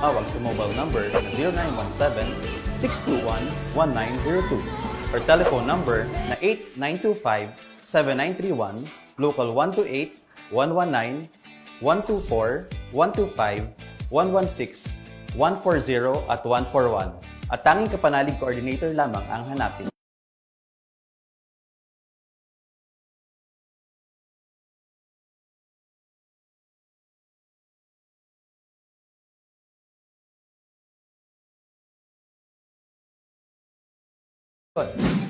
Tawag sa mobile number na 0917-621-1902 or telephone number na 8925-7931, local 128, 119, 124, 125, 116, 140 at 141. At tanging kapanalig coordinator lamang ang hanapin.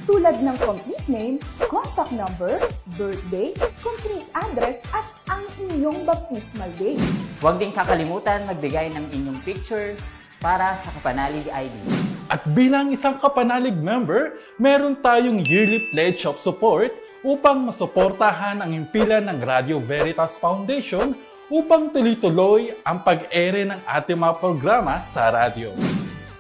Tulad ng complete name, contact number, birthday, complete address at ang inyong baptismal date. Huwag din kakalimutan magbigay ng inyong picture para sa Kapanalig ID. At bilang isang Kapanalig member, meron tayong yearly pledge of support upang masuportahan ang himpilan ng Radio Veritas Foundation upang tuloy-tuloy ang pag-ere ng ating mga programa sa radyo.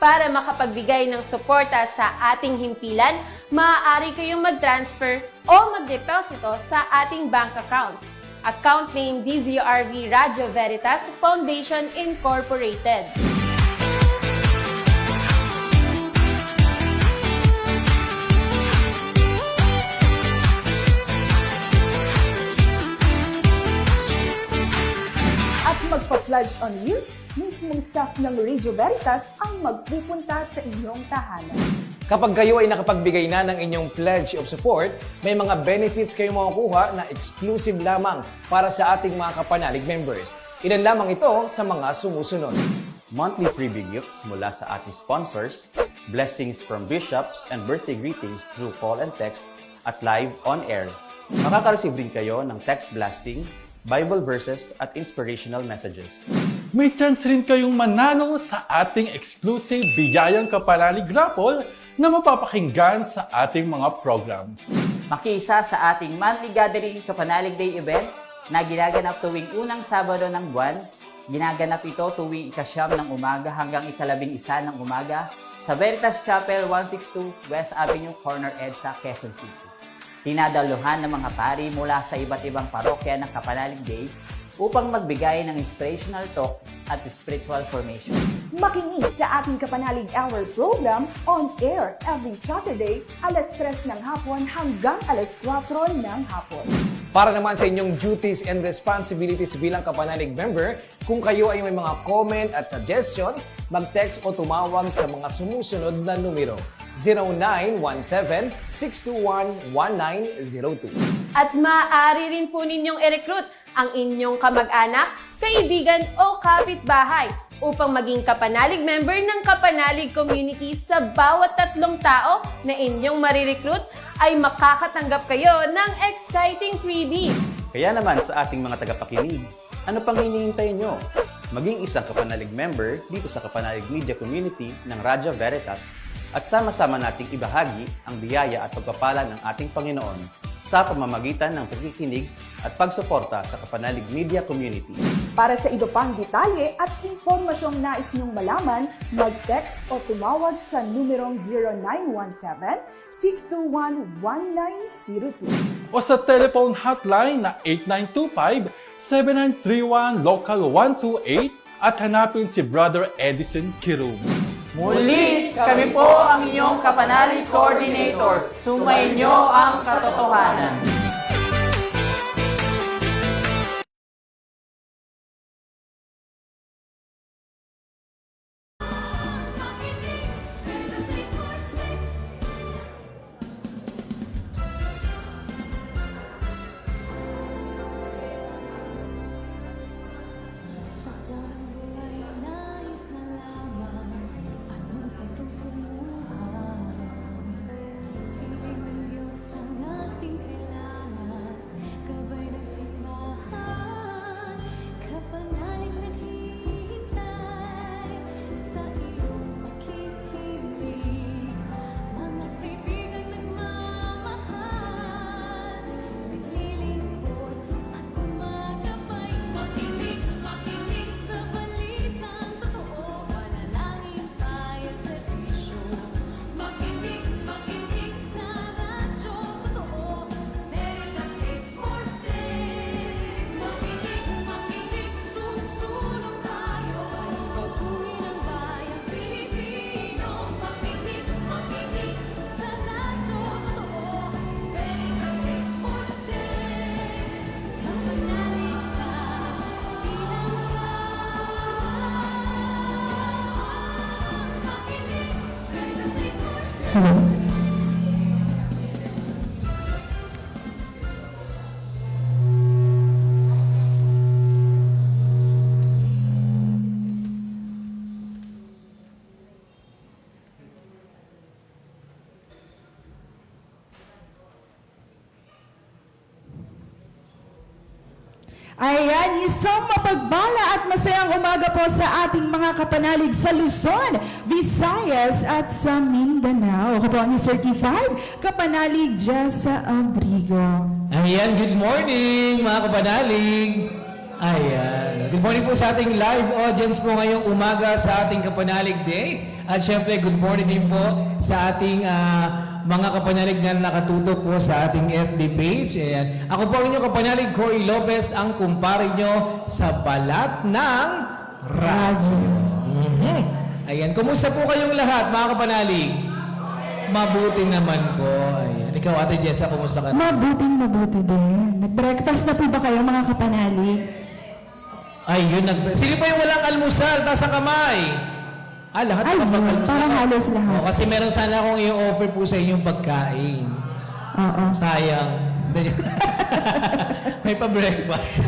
Para makapagbigay ng suporta sa ating himpilan, maaari kayong mag-transfer o mag-deposito sa ating bank accounts. Account name DZRV Radio Veritas Foundation Incorporated. At magpa-pledge on wheels, mismong staff ng Radio Veritas ang magpupunta sa inyong tahanan. Kapag kayo ay nakapagbigay na ng inyong pledge of support, may mga benefits kayong makukuha na exclusive lamang para sa ating mga Kapanalig members. Ilan lamang ito sa mga sumusunod. Monthly freebie gifts mula sa ating sponsors, blessings from bishops, and birthday greetings through call and text at live on air. Makaka-receive din kayo ng text blasting, Bible verses at inspirational messages. May chance rin kayong manalo sa ating exclusive biyayang Kapanalig raffle na mapapakinggan sa ating mga programs. Makiisa sa ating monthly gathering Kapanalig Day event na ginaganap tuwing unang Sabado ng buwan. Ginaganap ito tuwing ika-9 ng umaga hanggang ika-11 ng umaga sa Veritas Chapel 162 West Avenue, Corner EDSA, Quezon City. Tinadaluhan ng mga pari mula sa iba't ibang parokya ng Kapanalig Day upang magbigay ng inspirational talk at spiritual formation. Makinig sa ating Kapanalig Hour program on air every Saturday, alas 3 ng hapon hanggang alas 4 ng hapon. Para naman sa inyong duties and responsibilities bilang Kapanalig member, kung kayo ay may mga comment at suggestions, mag-text o tumawag sa mga sumusunod na numero. 0917-621-1902. At maaari rin po ninyong i-recruit ang inyong kamag-anak, kaibigan o kapitbahay upang maging Kapanalig member ng Kapanalig community. Sa bawat 3 tao na inyong marirecruit ay makakatanggap kayo ng exciting freebies. Kaya naman sa ating mga tagapakinig, ano pang hinihintay nyo? Maging isang Kapanalig member dito sa Kapanalig Media Community ng Radio Veritas at sama-sama nating ibahagi ang biyaya at pagpapala ng ating Panginoon sa pamamagitan ng pakikinig at pagsuporta sa Kapanalig Media Community. Para sa iba pang detalye at impormasyong nais niyong malaman, mag-text o tumawag sa numerong 0917-621-1902. O sa telephone hotline na 8925-7931 Local 128 at hanapin si Brother Edison Kirum. Muli, kami po ang inyong Kapanalig Coordinator. Sumainyo ang katotohanan. Ayan, isang mapagbala at masayang umaga po sa ating mga kapanalig sa Luzon, Visayas at sa Mindanao. Ako po ang certified kapanalig Jessa Abrigo. Ayan, good morning mga kapanalig. Ayan. Good morning po sa ating live audience po ngayong umaga sa ating Kapanalig Day. At syempre, good morning din po sa ating mga kapanalig na nakatutok po sa ating FB page. Ayan. Ako po ang inyong kapanalig, Cory Lopez, ang kumpare nyo sa balat ng radyo. Ayan. Kumusta po kayong lahat, mga kapanalig? Mabuti naman po. Ayan. Ikaw, Ate Jessa, kumusta ka? Mabuti din. Nag-breakfast na po ba kayo mga kapanalig? Ay, yun. Sino pa yung walang almusal? Taas ang kamay. Lahat Ay, nakapag-almusal. parang halos lahat. Kasi meron sana akong i-offer po sa inyong pagkain. Oo. Sayang. May pa-breakfast.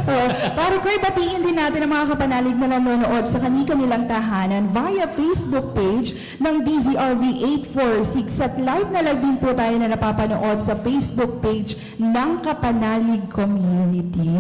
Para ko batiin din natin ang mga kapanalig na nanonood sa kanilang tahanan via Facebook page ng DZRV 846 at live na live din po tayo na napapanood sa Facebook page ng Kapanalig Community.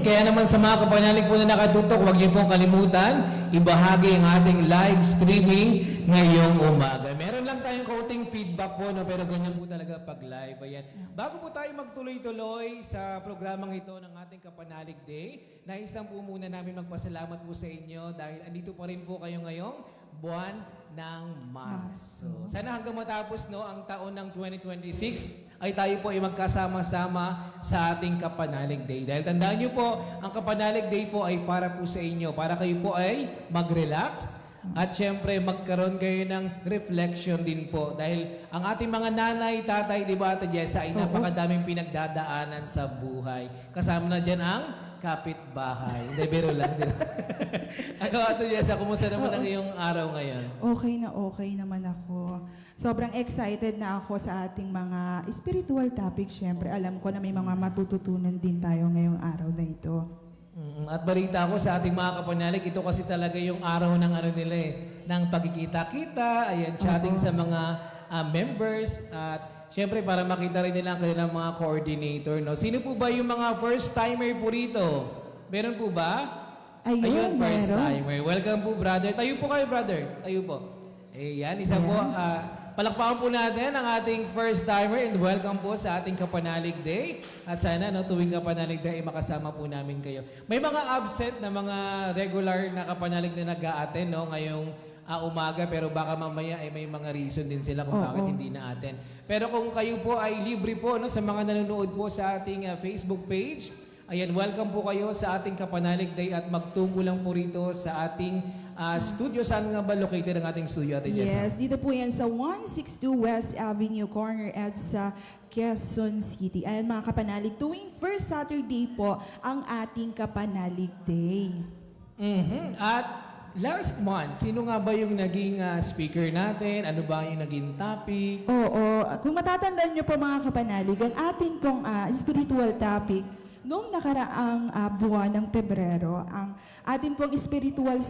Kaya naman sa mga kapanalig po na nakatutok, huwag niyo pong kalimutan, ibahagi ang ating live streaming ngayong umaga. Meron lang tayong counting feedback po, no? Pero ganyan po talaga pag live. Ayan. Bago po tayo magtuloy-tuloy sa programang ito ng ating Kapanalig Day, nais lang po muna namin magpasalamat po sa inyo dahil andito pa rin po kayo ngayong buwan ng Marso. Sana hanggang matapos ang taon ng 2026 ay tayo po ay magkasama-sama sa ating Kapanalig Day. Dahil tandaan niyo po, ang Kapanalig Day po ay para po sa inyo. Para kayo po ay mag-relax at syempre magkaroon kayo ng reflection din po. Dahil ang ating mga nanay, tatay, di ba Ate Jessa, ay napakadaming pinagdadaanan sa buhay. Kasama na dyan ang kapitbahay. Hindi, biro lang. Ano, Ate Jessa, kumusta naman ang iyong araw ngayon? Okay naman ako. Sobrang excited na ako sa ating mga spiritual topic. Siyempre, alam ko na may mga matututunan din tayo ngayong araw na ito. At balita ko sa ating mga kapanalig, ito kasi talaga yung araw ng ng pagkikita-kita, ayan, chatting sa mga members, at syempre para makita rin nila ang kanilang mga coordinator. No? Sino po ba yung mga first-timer po rito? Meron po ba? Ayun, first-timer. Welcome po, brother. Tayo po kayo, brother. Tayo po. Ayan, isa po. Palakpakan po natin ang ating first-timer and welcome po sa ating Kapanalig Day. At sana tuwing Kapanalig Day ay makasama po namin kayo. May mga absent na mga regular na kapanalig na nag-a-attend ngayong umaga, pero baka mamaya ay may mga reason din sila kung bakit hindi na-attend. Pero kung kayo po ay libre po sa mga nanonood po sa ating Facebook page, ayan, welcome po kayo sa ating Kapanalig Day at magtungo lang po rito sa ating studio. Saan nga ba located ang ating studio, Ate Jessa? Yes, dito po yan sa 162 West Avenue Corner at sa Quezon City. Ayan mga kapanalig, tuwing first Saturday po ang ating Kapanalig Day. At last month, sino nga ba yung naging speaker natin? Ano ba yung naging topic? Oo, kung matatandaan nyo po mga kapanalig, ang ating pong spiritual topic noong nakaraang buwan ng Pebrero, ang ating pong spiritual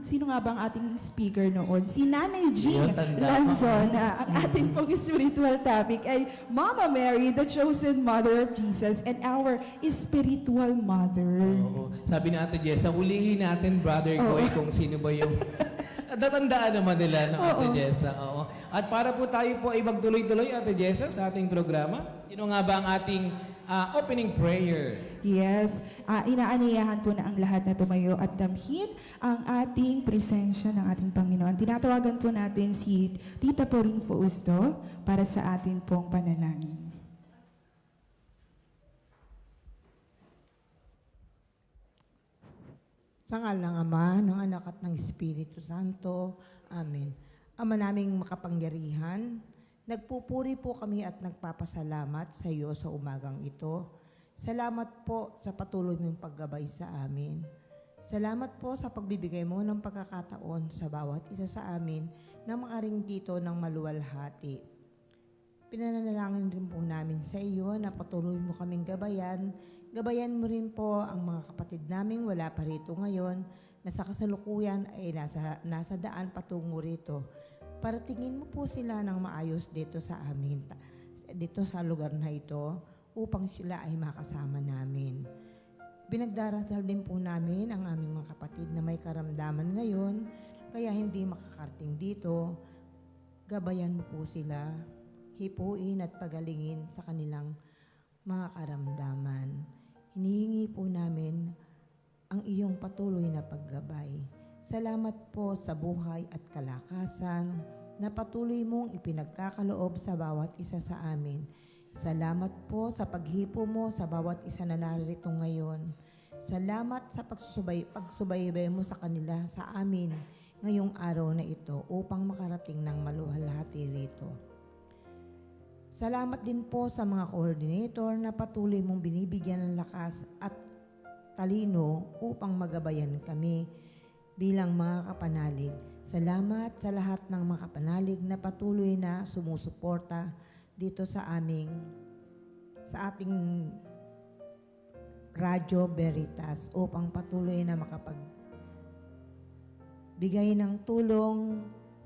sino nga ba ang ating speaker noon? Si Nanay Jean Lanzon. Ang ating pong spiritual topic ay Mama Mary, the chosen mother of Jesus and our spiritual mother. Oo. Sabi ni Ate Jessa, hulihin natin, Brother Goy, kung sino ba yung... Tatandaan naman nila, Ate Jessa. Oo. At para po tayo po ay magtuloy-tuloy, Ate Jessa, sa ating programa, sino nga ba ang ating opening prayer? Yes, inaaniyahan po na ang lahat na tumayo at damhin ang ating presensya ng ating Panginoon. Tinatawagan po natin si Tita Pauline Fausto para sa atin pong panalangin. Sa ngalan ng Ama, ng Anak at ng Espiritu Santo. Amen. Ama naming makapangyarihan, nagpupuri po kami at nagpapasalamat sa iyo sa umagang ito. Salamat po sa patuloy mong paggabay sa amin. Salamat po sa pagbibigay mo ng pagkakataon sa bawat isa sa amin na maaring dito ng maluwalhati. Pinanalangin rin po namin sa iyo na patuloy mo kaming gabayan. Gabayan mo rin po ang mga kapatid naming wala pa rito ngayon na sa kasalukuyan ay nasa daan patungo rito. Paratingin mo po sila ng maayos dito sa amin, dito sa lugar na ito, upang sila ay makasama namin. Ipinagdarasal din po namin ang aming mga kapatid na may karamdaman ngayon, kaya hindi makakarating dito. Gabayan mo po sila, hipuin at pagalingin sa kanilang mga karamdaman. Hinihingi po namin ang iyong patuloy na paggabay. Salamat po sa buhay at kalakasan na patuloy mong ipinagkakaloob sa bawat isa sa amin. Salamat po sa paghipo mo sa bawat isa na narito ngayon. Salamat sa pagsubaybay mo sa kanila, sa amin, ngayong araw na ito upang makarating ng maluwalhati rito. Salamat din po sa mga coordinator na patuloy mong binibigyan ng lakas at talino upang magabayan kami bilang mga kapanalig. Salamat sa lahat ng mga kapanalig na patuloy na sumusuporta dito sa ating Radyo Veritas upang patuloy na makapagbigay ng tulong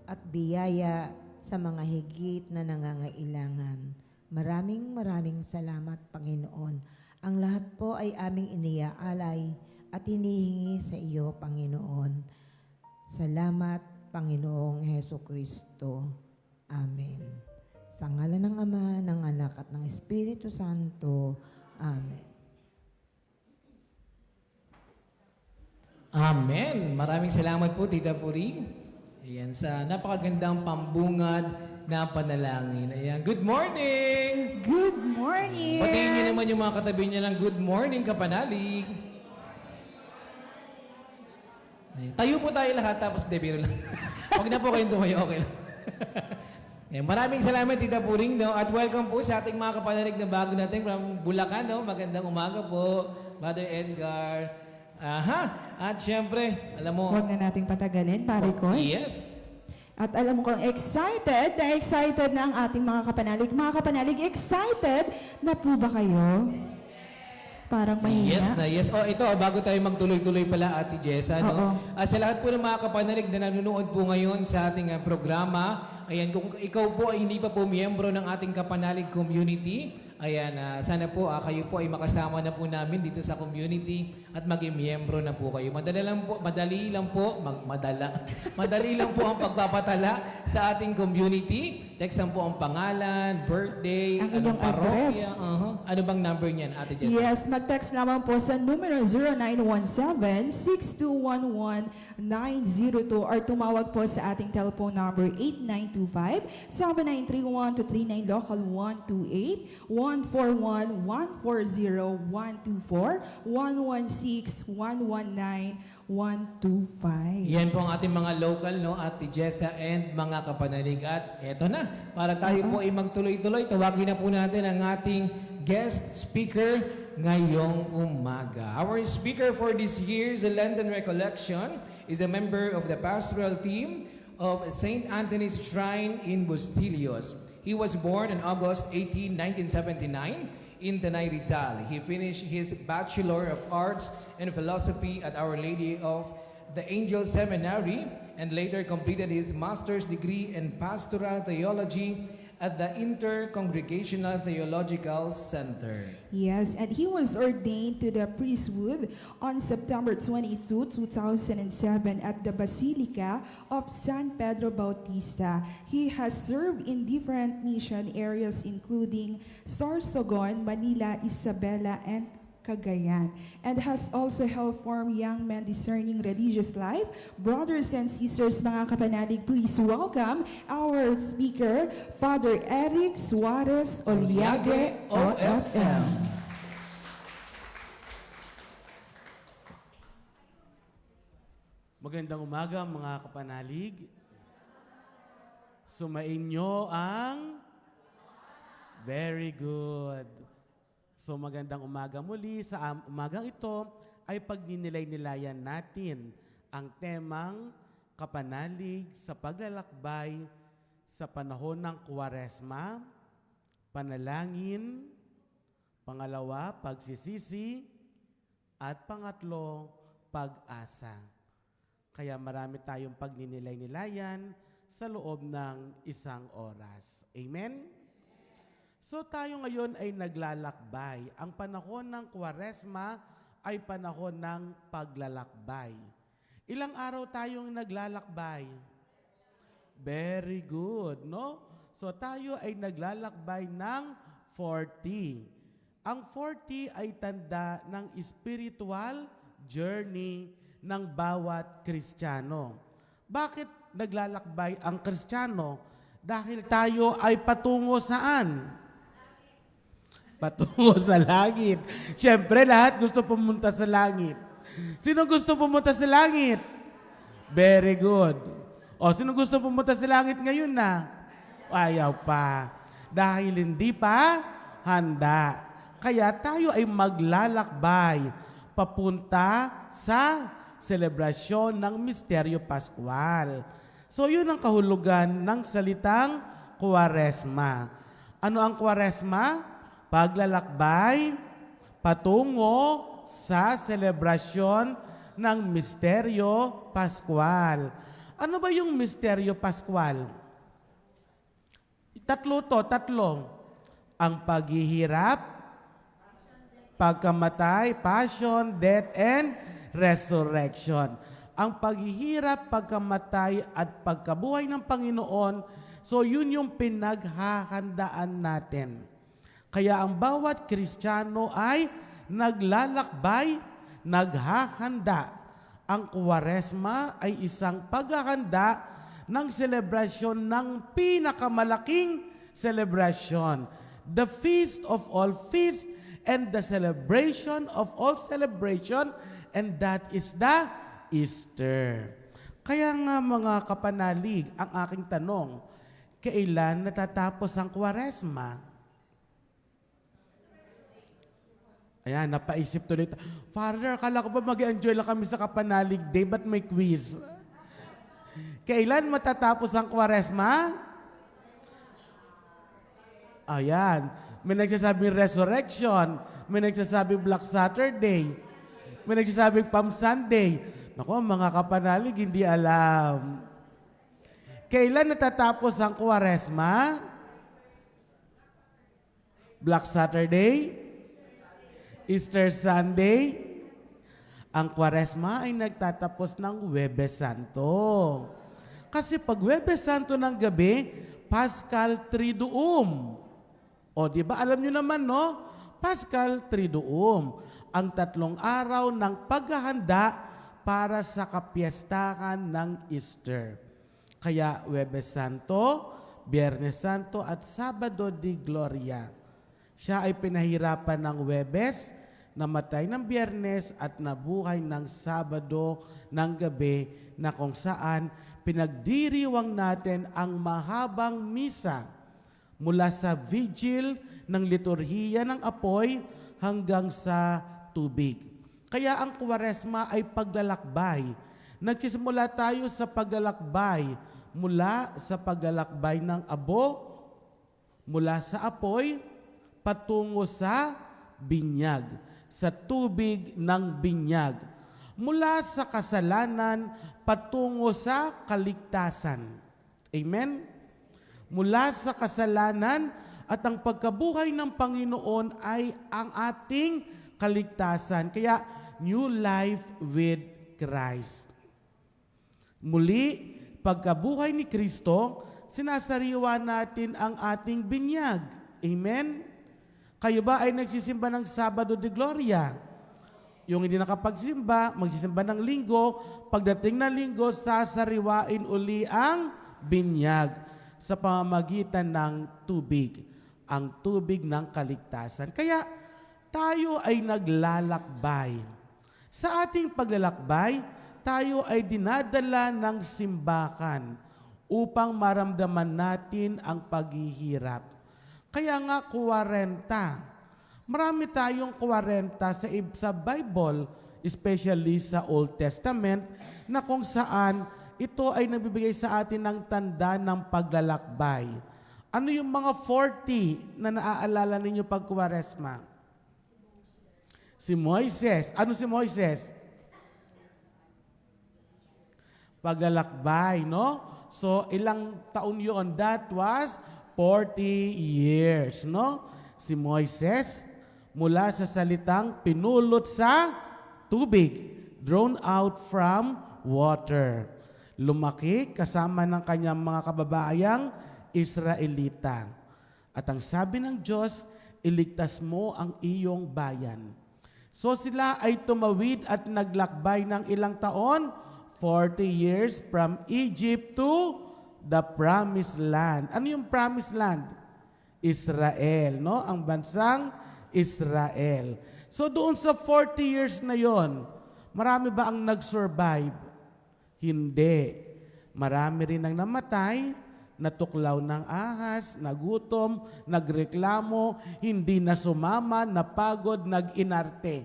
at biyaya sa mga higit na nangangailangan. Maraming salamat, Panginoon. Ang lahat po ay aming iniaalay at hinihingi sa iyo, Panginoon. Salamat, Panginoong Hesukristo. Amen. Sa ngalan ng Ama, ng Anak at ng Espiritu Santo. Amen. Amen. Maraming salamat po, Tita Puring. Ayan, sa napakagandang pambungad na panalangin. Ayan, good morning! Good morning! Patingin niyo naman yung mga katabi niya ng good morning, kapanalig. Ayan, tayo po tayo lahat, tapos debiro lang. Huwag na po kayong tumayo, okay lang. Ayan, maraming salamat, Tita Puring, no? At welcome po sa ating mga kapanalig na bago natin from Bulacan, no? Magandang umaga po, Mother Edgar. Aha! At syempre, alam mo... Huwag na nating patagalin, pare ko. Yes! At alam mo kung excited na ang ating mga kapanalig. Mga kapanalig, excited na po ba kayo? Parang mahina. Yes na yes. Oh, ito, bago tayo magtuloy-tuloy pala, Ate Jessa, no? Oo. Sa lahat po ng mga kapanalig na nanonood po ngayon sa ating programa, ayan, kung ikaw po ay hindi pa po miyembro ng ating kapanalig community, ayan, sana po kayo po ay makasama na po namin dito sa community at maging miyembro na po kayo. Madali lang po ang pagpapatala sa ating community. Textan po ang pangalan, birthday, Ang anong inyong address. parokya. Ano bang number niyan, Ate Jessa? Yes, mag-text lamang po sa numero 0917-6211902 or tumawag po sa ating telephone number 8925-7931-239 local 128-141-140-116-119-125. Yan po ang ating mga local, no, Ate Jessa and mga kapanalig. At eto na, para tayo po ay magtuloy-tuloy, tawagin na po natin ang ating guest speaker ngayong umaga. Our speaker for this year's London Recollection is a member of the pastoral team of St. Anthony's Shrine in Bustillos. He was born on August 18, 1979 in Tanay, Rizal. He finished his Bachelor of Arts in Philosophy at Our Lady of the Angel Seminary and later completed his master's degree in Pastoral Theology at the Inter-Congregational Theological Center. Yes, and he was ordained to the priesthood on September 22, 2007 at the Basilica of San Pedro Bautista. He has served in different mission areas including Sorsogon, Manila, Isabela, and Cagayan, and has also helped form young men discerning religious life. Brothers and sisters, mga kapanalig, please welcome our speaker, Father Eric Suarez Oliage, OFM. Magandang umaga mga kapanalig. Sumainyo ang very good. So magandang umaga muli. Sa umagang ito ay pagninilay-nilayan natin ang temang kapanalig sa paglalakbay sa panahon ng Kwaresma, panalangin, pangalawa, pagsisisi, at pangatlo, pag-asa. Kaya marami tayong pagninilay-nilayan sa loob ng isang oras. Amen? So tayo ngayon ay naglalakbay. Ang panahon ng Kwaresma ay panahon ng paglalakbay. Ilang araw tayong naglalakbay? Very good, no? So tayo ay naglalakbay ng 40. Ang 40 ay tanda ng spiritual journey ng bawat Kristiyano. Bakit naglalakbay ang Kristiyano? Dahil tayo ay patungo saan? Patungo sa langit. Siyempre, lahat gusto pumunta sa langit. Sino gusto pumunta sa langit? Very good. O, sino gusto pumunta sa langit ngayon na? Ayaw pa. Dahil hindi pa handa. Kaya tayo ay maglalakbay papunta sa selebrasyon ng Misteryo Pascual. So, yun ang kahulugan ng salitang Kwaresma. Ano ang Kwaresma? Paglalakbay patungo sa selebrasyon ng Misteryo Pascual. Ano ba yung Misteryo Pascual? Tatlo. Ang paghihirap, pagkamatay, passion, death, and resurrection. Ang paghihirap, pagkamatay, at pagkabuhay ng Panginoon, so yun yung pinaghahandaan natin. Kaya ang bawat Kristiyano ay naglalakbay, naghahanda. Ang Kwaresma ay isang paghahanda ng selebrasyon ng pinakamalaking selebrasyon. The feast of all feasts and the celebration of all celebration, and that is the Easter. Kaya nga mga kapanalig, ang aking tanong, kailan natatapos ang Kwaresma? Ayan, napaisip tuloy. Father, akala ko ba mag-enjoy lang kami sa Kapanalig Day, but may quiz? Kailan matatapos ang Kwaresma? Ayan, may nagsasabing resurrection, may nagsasabing Black Saturday, may nagsasabing Palm Sunday. Naku, mga kapanalig, hindi alam. Kailan natatapos ang Kwaresma? Black Saturday? Easter Sunday? Ang Kwaresma ay nagtatapos ng Huwebes Santo. Kasi pag Huwebes Santo ng gabi, Paschal Triduum. O, di ba? Alam nyo naman, no? Paschal Triduum. Ang 3 araw ng paghahanda para sa kapiestahan ng Easter. Kaya Huwebes Santo, Biyernes Santo at Sabado de Gloria. Siya ay pinahirapan ng Huwebes, namatay ng Biyernes at nabuhay ng Sabado ng gabi na kung saan pinagdiriwang natin ang mahabang misa mula sa vigil ng liturhiya ng apoy hanggang sa tubig. Kaya ang Kwaresma ay paglalakbay. Nagsisimula tayo sa paglalakbay mula sa paglalakbay ng abo, mula sa apoy, patungo sa binyag, sa tubig ng binyag, mula sa kasalanan patungo sa kaligtasan. Amen? Mula sa kasalanan at ang pagkabuhay ng Panginoon ay ang ating kaligtasan. Kaya, new life with Christ. Muli, pagkabuhay ni Kristo, sinasariwa natin ang ating binyag. Amen? Kayo ba ay nagsisimba ng Sabado de Gloria? Yung hindi nakapagsimba, magsisimba ng Linggo, pagdating ng Linggo, sasariwain uli ang binyag sa pamamagitan ng tubig, ang tubig ng kaligtasan. Kaya tayo ay naglalakbay. Sa ating paglalakbay, tayo ay dinadala ng simbakan upang maramdaman natin ang paghihirap. Kaya nga 40. Marami tayong 40 sa Bible, especially sa Old Testament, na kung saan ito ay nagbibigay sa atin ng tanda ng paglalakbay. Ano yung mga 40 na naaalala ninyo pag Kwaresma? Si Moises. Ano si Moises? Paglalakbay, no? So, ilang taon yun? That was 40 years, no? Si Moises, mula sa salitang pinulot sa tubig, drawn out from water. Lumaki kasama ng kanyang mga kababayang Israelita. At ang sabi ng Diyos, iligtas mo ang iyong bayan. So sila ay tumawid at naglakbay ng ilang taon, 40 years from Egypt to the Promised Land. Ano yung Promised Land? Israel, no? Ang bansang Israel. So doon sa 40 years na yon, marami ba ang nag-survive? Hindi. Marami rin ang namatay, natuklaw ng ahas, nagutom, nagreklamo, hindi na sumama, napagod, nag-inarte.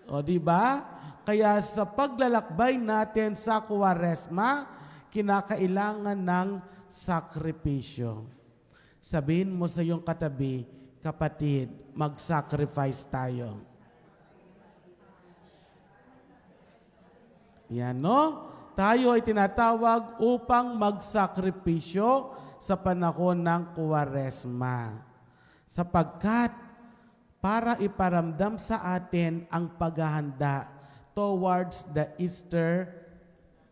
O di ba? Kaya sa paglalakbay natin sa Kwaresma, kinakailangan ng sakripisyo. Sabihin mo sa iyong katabi, kapatid, mag-sacrifice tayo. Yan, no? Tayo ay tinatawag upang magsakripisyo sa panahon ng Kwaresma. Sapagkat para iparamdam sa atin ang paghahanda towards the Easter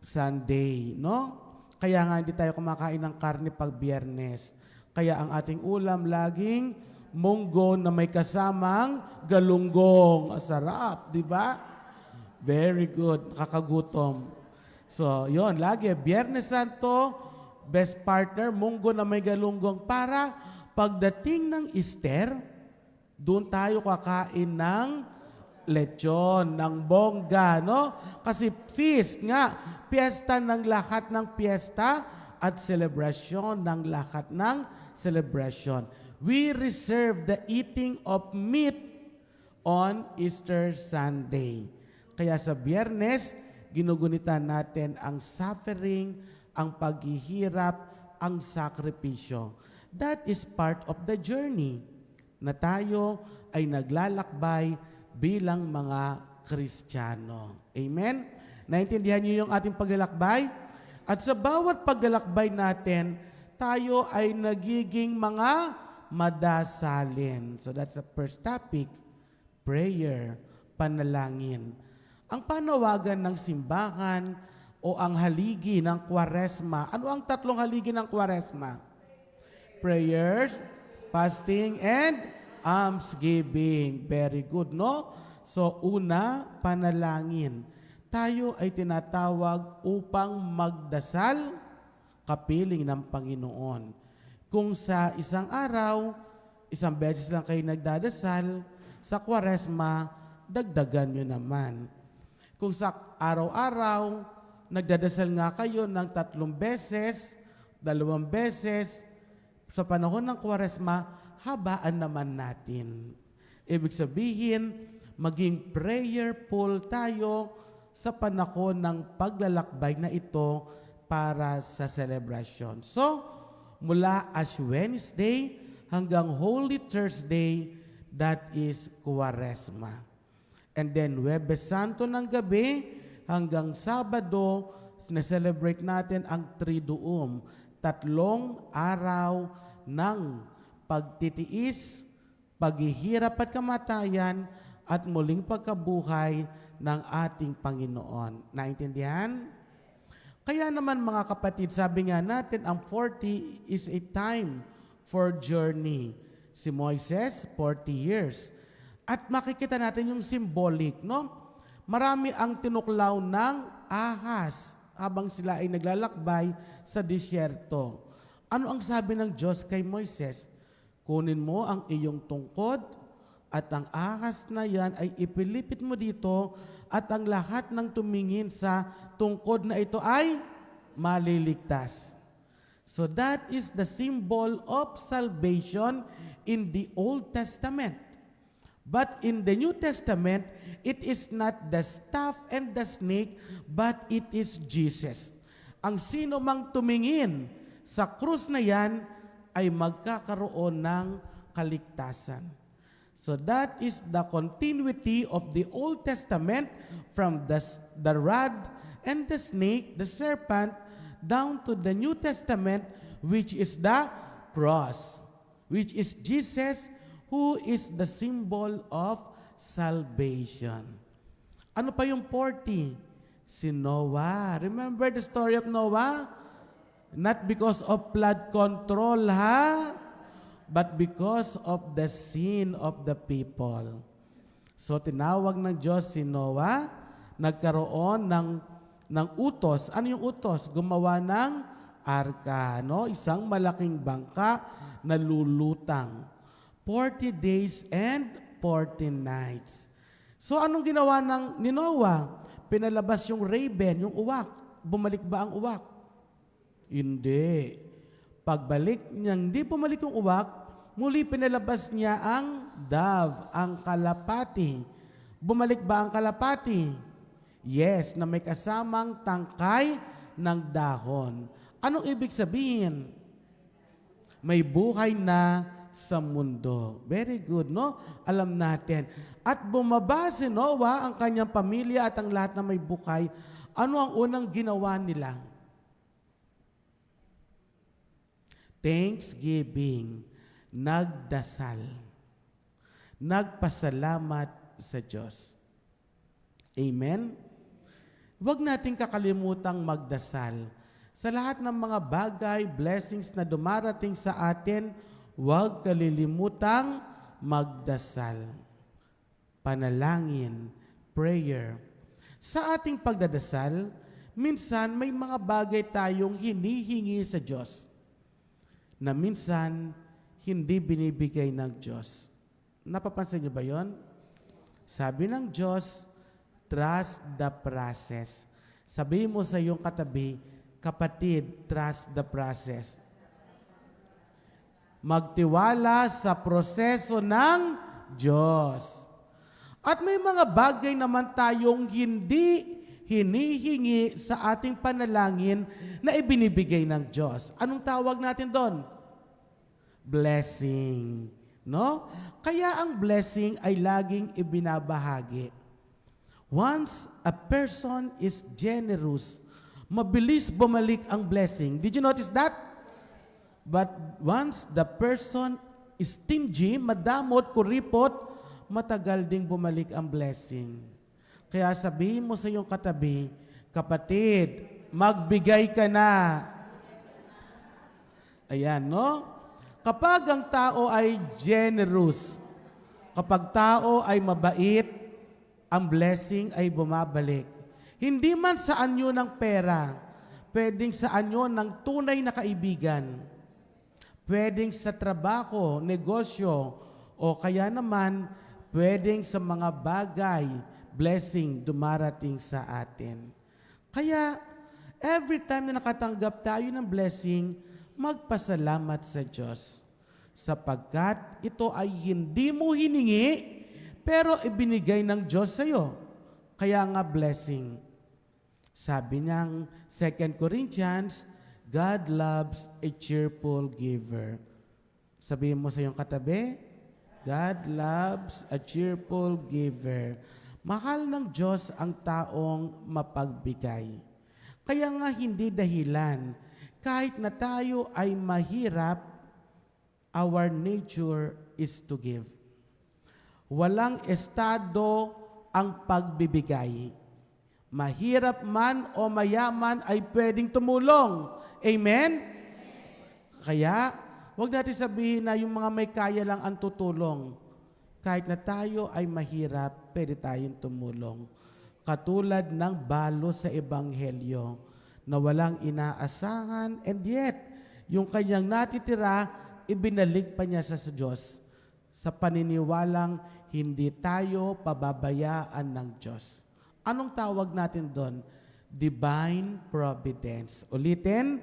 Sunday, no? Kaya nga hindi tayo kumakain ng karne pag Biyernes. Kaya ang ating ulam laging munggo na may kasamang galunggong. Sarap, di ba? Very good, kakagutom. So, yon lagi, Biyernes Santo, best partner, munggo na may galunggong para pagdating ng Easter, doon tayo kakain ng lechon, ng bongga, no? Kasi feast nga, piyesta ng lahat ng piyesta at selebrasyon ng lahat ng celebration. We reserve the eating of meat on Easter Sunday. Kaya sa Biyernes, ginugunitan natin ang suffering, ang paghihirap, ang sakripisyo. That is part of the journey na tayo ay naglalakbay bilang mga Kristiyano. Amen? Naintindihan niyo yung ating paglalakbay? At sa bawat paglalakbay natin, tayo ay nagiging mga madasalin. So that's the first topic, prayer, panalangin. Ang panawagan ng simbahan o ang haligi ng Kwaresma. Ano ang tatlong haligi ng Kwaresma? Prayers, fasting, and almsgiving. Very good, no? So, una, panalangin. Tayo ay tinatawag upang magdasal kapiling ng Panginoon. Kung sa isang araw, isang beses lang kayo nagdadasal, sa Kwaresma, dagdagan nyo naman. Kung sa araw-araw, nagdadasal nga kayo ng 3 beses, 2 beses, sa panahon ng Kwaresma, habaan naman natin. Ibig sabihin, maging prayerful tayo sa panahon ng paglalakbay na ito para sa celebration. So, mula Ash Wednesday hanggang Holy Thursday, that is Kwaresma. And then, Huwebes Santo ng gabi hanggang Sabado, na-celebrate natin ang Triduum. 3 araw ng pagtitiis, paghihirap at kamatayan, at muling pagkabuhay ng ating Panginoon. Naintindihan? Kaya naman mga kapatid, sabi nga natin, ang 40 is a time for journey. Si Moises, 40 years. At makikita natin yung symbolic, no? Marami ang tinuklaw ng ahas habang sila ay naglalakbay sa disyerto. Ano ang sabi ng Diyos kay Moises? Kunin mo ang iyong tungkod at ang ahas na yan ay ipilipit mo dito at ang lahat ng tumingin sa tungkod na ito ay maliligtas. So that is the symbol of salvation in the Old Testament. But in the New Testament, it is not the staff and the snake, but it is Jesus. Ang sino mang tumingin sa krus na yan ay magkakaroon ng kaligtasan. So that is the continuity of the Old Testament from the rod and the snake, the serpent, down to the New Testament, which is the cross, which is Jesus, who is the symbol of salvation. Ano pa yung 40? Si Noah. Remember the story of Noah? Not because of flood control, ha? But because of the sin of the people. So tinawag ng Diyos si Noah, nagkaroon ng utos. Ano yung utos? Gumawa ng arka, no? Isang malaking bangka na lulutang. 40 days and 40 nights. So anong ginawa ni Noah? Pinalabas yung raven, yung uwak. Bumalik ba ang uwak? Hindi. Pagbalik niya, hindi bumalik yung uwak, muli pinalabas niya ang dove, ang kalapati. Bumalik ba ang kalapati? Yes, na may kasamang tangkay ng dahon. Anong ibig sabihin? May buhay na sa mundo. Very good, no? Alam natin. At bumaba si Noah, ang kanyang pamilya at ang lahat na may buhay. Ano ang unang ginawa nila? Thanksgiving. Nagdasal. Nagpasalamat sa Diyos. Amen? Huwag nating kakalimutang magdasal. Sa lahat ng mga bagay, blessings na dumarating sa atin, huwag kalilimutang magdasal. Panalangin, prayer. Sa ating pagdadasal, minsan may mga bagay tayong hinihingi sa Diyos na minsan hindi binibigay ng Diyos. Napapansin niyo ba yon? Sabi ng Diyos, trust the process. Sabihin mo sa iyong katabi, kapatid, trust the process. Magtiwala sa proseso ng Diyos. At may mga bagay naman tayong hindi hinihingi sa ating panalangin na ibinibigay ng Diyos. Anong tawag natin doon? Blessing. No? Kaya ang blessing ay laging ibinabahagi. Once a person is generous, mabilis bumalik ang blessing. Did you notice that? But once the person is stingy, madamot, kuripot, matagal ding bumalik ang blessing. Kaya sabihin mo sa iyong katabi, kapatid, magbigay ka na. Ayan, no? Kapag ang tao ay generous, kapag tao ay mabait, ang blessing ay bumabalik. Hindi man sa anyo ng pera, pwedeng sa anyo ng tunay na kaibigan, pwedeng sa trabaho, negosyo, o kaya naman pwedeng sa mga bagay, blessing dumarating sa atin. Kaya, every time na nakatanggap tayo ng blessing, magpasalamat sa Diyos. Sapagkat ito ay hindi mo hiningi, pero ibinigay ng Diyos sa iyo. Kaya nga blessing. Sabi ng 2 Corinthians, God loves a cheerful giver. Sabihin mo sa iyong katabi, God loves a cheerful giver. Mahal ng Diyos ang taong mapagbigay. Kaya nga hindi dahilan, kahit na tayo ay mahirap, our nature is to give. Walang estado ang pagbibigay. Mahirap man o mayaman ay pwedeng tumulong. Amen? Kaya, huwag natin sabihin na yung mga may kaya lang ang tutulong. Kahit na tayo ay mahirap, pwede tayong tumulong. Katulad ng balo sa Ebanghelyo na walang inaasahan and yet, yung kanyang natitira, ibinalik pa niya sa Diyos sa paniniwalang hindi tayo pababayaan ng Diyos. Anong tawag natin doon? Divine Providence. Ulitin.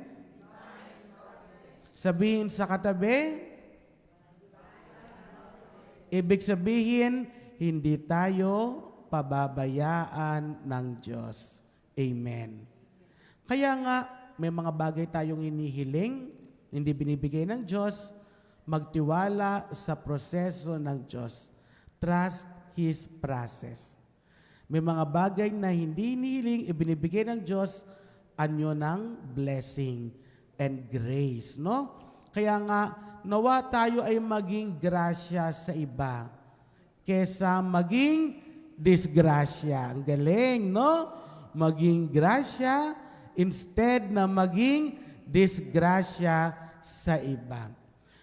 Sabihin sa katabi, ibig sabihin, hindi tayo pababayaan ng Diyos. Amen. Kaya nga, may mga bagay tayong hinihiling, hindi binibigay ng Diyos, magtiwala sa proseso ng Diyos. Trust His process. May mga bagay na hindi hinihiling, ibinibigay ng Diyos, anyo ng blessing and grace, no? Kaya nga, nawa tayo ay maging grasya sa iba kesa maging disgrasya. Ang galing, no? Maging grasya instead na maging disgrasya sa iba.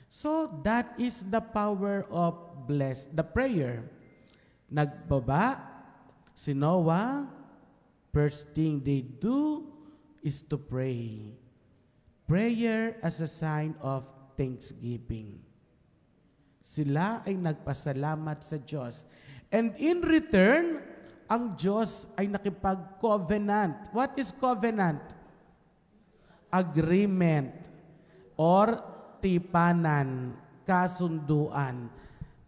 So that is the power of the prayer. Nagbaba si Noah, first thing they do is to pray. Prayer as a sign of thanksgiving. Sila ay nagpasalamat sa Diyos. And in return, ang Diyos ay nakipag-covenant. What is covenant? Agreement or tipanan, kasunduan.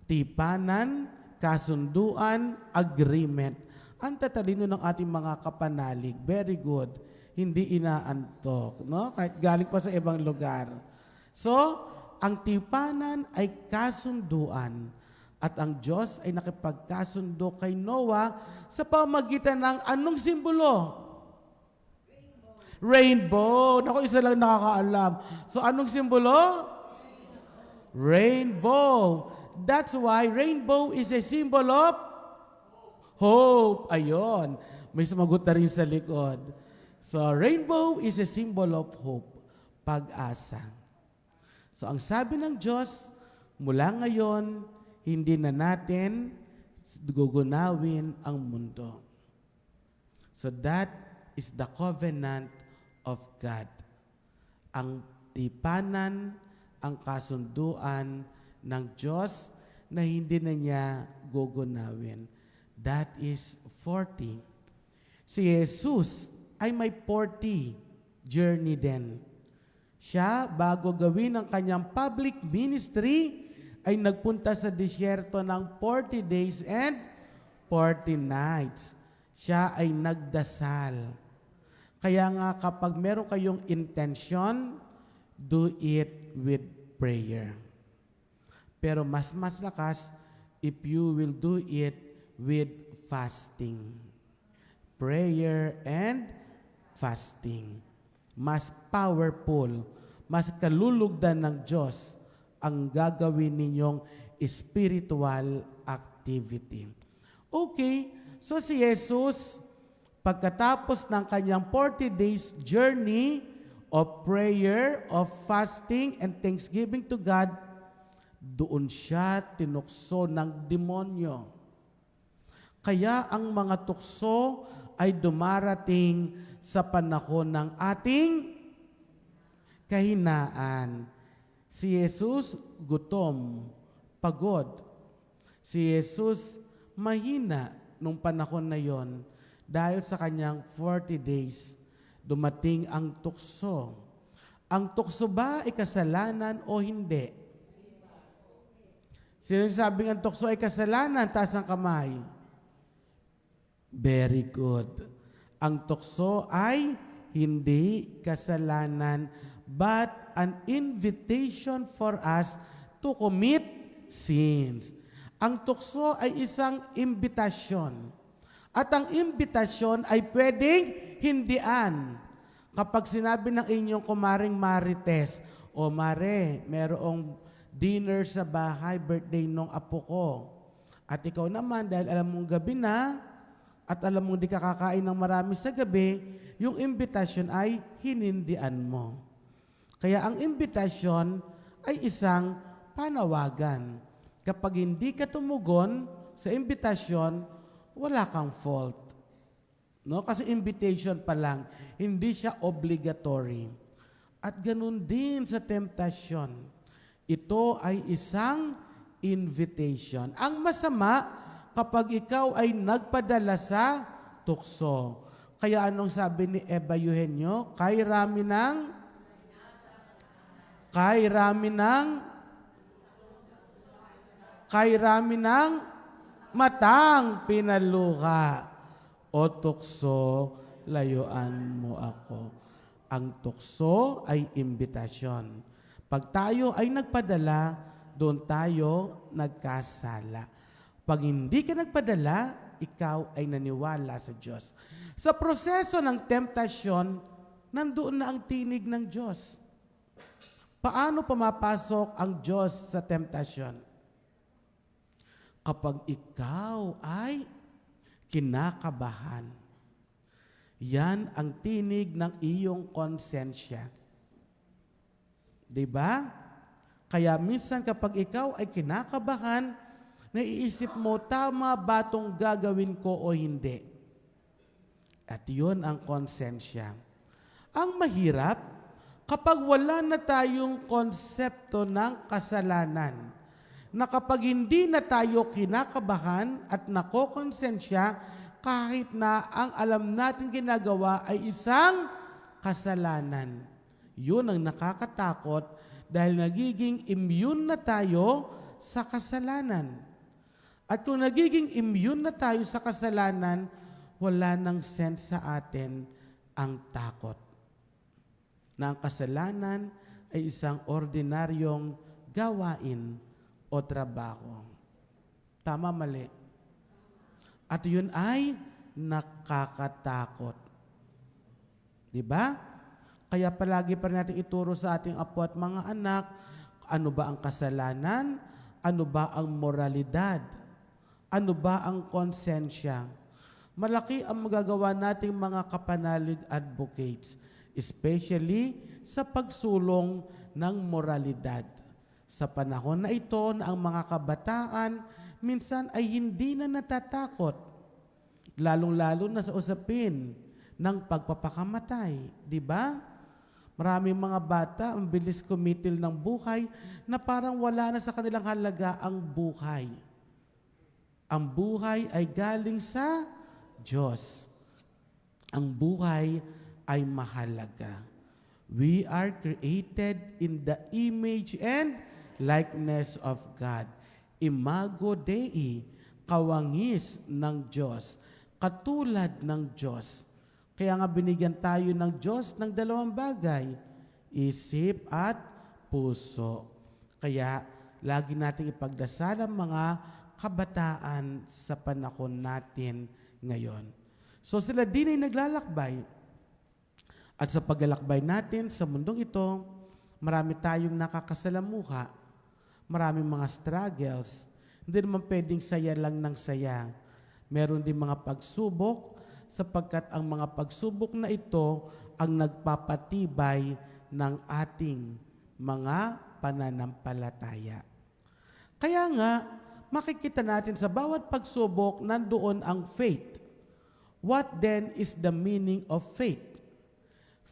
Tipanan, kasunduan, agreement. Ang tatalino ng ating mga kapanalig, very good. Hindi inaantok, no? Kahit galing pa sa ibang lugar. So, ang tipanan ay kasunduan at ang Diyos ay nakipagkasundo kay Noah sa pamagitan ng anong simbolo? Rainbow. Naku, isa lang nakakaalam. So, anong simbolo? Rainbow. That's why rainbow is a symbol of hope. Ayon. May sumagot na rin sa likod. So, rainbow is a symbol of hope. Pag-asa. So, ang sabi ng Diyos, mula ngayon, hindi na natin gugunawin ang mundo. So, that is the covenant of God. Ang tipanan, ang kasunduan ng Diyos na hindi na niya gugunawin. That is 40. Si Jesus ay may 40 journey din. Siya, bago gawin ang kanyang public ministry, ay nagpunta sa disyerto ng 40 days and 40 nights. Siya ay nagdasal. Kaya nga kapag meron kayong intention, do it with prayer. Pero mas lakas if you will do it with fasting. Prayer and fasting. Mas powerful, mas kalulugdan ng Diyos ang gagawin ninyong spiritual activity. Okay, so si Jesus, pagkatapos ng kanyang 40 days journey of prayer, of fasting, and thanksgiving to God, doon siya tinukso ng demonyo. Kaya ang mga tukso ay dumarating sa panahon ng ating kahinaan. Si Jesus gutom, pagod. Si Jesus mahina nung panahon na yon dahil sa kanyang 40 days dumating ang tukso. Ang tukso ba ay kasalanan o hindi? Sino sabing ang tukso ay kasalanan? Taas ang kamay. Very good. Ang tukso ay hindi kasalanan but an invitation for us to commit sins. Ang tukso ay isang imbitasyon. At ang imbitasyon ay pwedeng hindian. Kapag sinabi ng inyong kumaring Marites, o Mare, merong dinner sa bahay, birthday nung apo ko. At ikaw naman, dahil alam mong gabi na, at alam mong di ka kakain ng marami sa gabi, yung imbitasyon ay hinindian mo. Kaya ang imbitasyon ay isang panawagan. Kapag hindi ka tumugon sa imbitasyon, wala kang fault. No? Kasi invitation pa lang, hindi siya obligatory. At ganun din sa temptasyon. Ito ay isang invitation. Ang masama, kapag ikaw ay nagpadala sa tukso. Kaya anong sabi ni Eva Eugenio? Kay rami ng matang pinaluha. O tukso, layuan mo ako. Ang tukso ay imbitasyon. Pag tayo ay nagpadala, doon tayo nagkasala. Pag hindi ka nagpadala, ikaw ay naniwala sa Diyos. Sa proseso ng temptasyon, nandoon na ang tinig ng Diyos. Paano pumapasok ang Diyos sa temptasyon? Kapag ikaw ay kinakabahan. Yan ang tinig ng iyong konsensya. Diba? Kaya minsan kapag ikaw ay kinakabahan, naiisip mo, tama ba itong gagawin ko o hindi? At yun ang konsensya. Ang mahirap, kapag wala na tayong konsepto ng kasalanan, na kapag hindi na tayo kinakabahan at nakokonsensya, kahit na ang alam natin ginagawa ay isang kasalanan. Yun ang nakakatakot dahil nagiging immune na tayo sa kasalanan. At kung nagiging immune na tayo sa kasalanan, wala nang sense sa atin ang takot. Na ang kasalanan ay isang ordinaryong gawain o trabaho. Tama, mali. At yun ay nakakatakot. Diba? Kaya palagi pa natin ituro sa ating apo at mga anak, ano ba ang kasalanan? Ano ba ang moralidad? Ano ba ang konsensya? Malaki ang magagawa nating mga kapanalig advocates, especially sa pagsulong ng moralidad. Sa panahon na ito na ang mga kabataan minsan ay hindi na natatakot, lalong-lalo na sa usapin ng pagpapakamatay. Di ba? Maraming mga bata ang bilis kumitil ng buhay na parang wala na sa kanilang halaga ang buhay. Ang buhay ay galing sa Diyos. Ang buhay ay mahalaga. We are created in the image and likeness of God. Imago Dei, kawangis ng Diyos, katulad ng Diyos. Kaya nga binigyan tayo ng Diyos ng dalawang bagay, isip at puso. Kaya lagi nating ipagdasal ang mga kabataan sa panahon natin ngayon. So sila din ay naglalakbay. At sa paglalakbay natin sa mundong ito, marami tayong nakakasalamuha. Maraming mga struggles. Hindi naman pwedeng saya lang ng saya. Meron din mga pagsubok, sapagkat ang mga pagsubok na ito ang nagpapatibay ng ating mga pananampalataya. Kaya nga, makikita natin sa bawat pagsubok, nandoon ang faith. What then is the meaning of faith?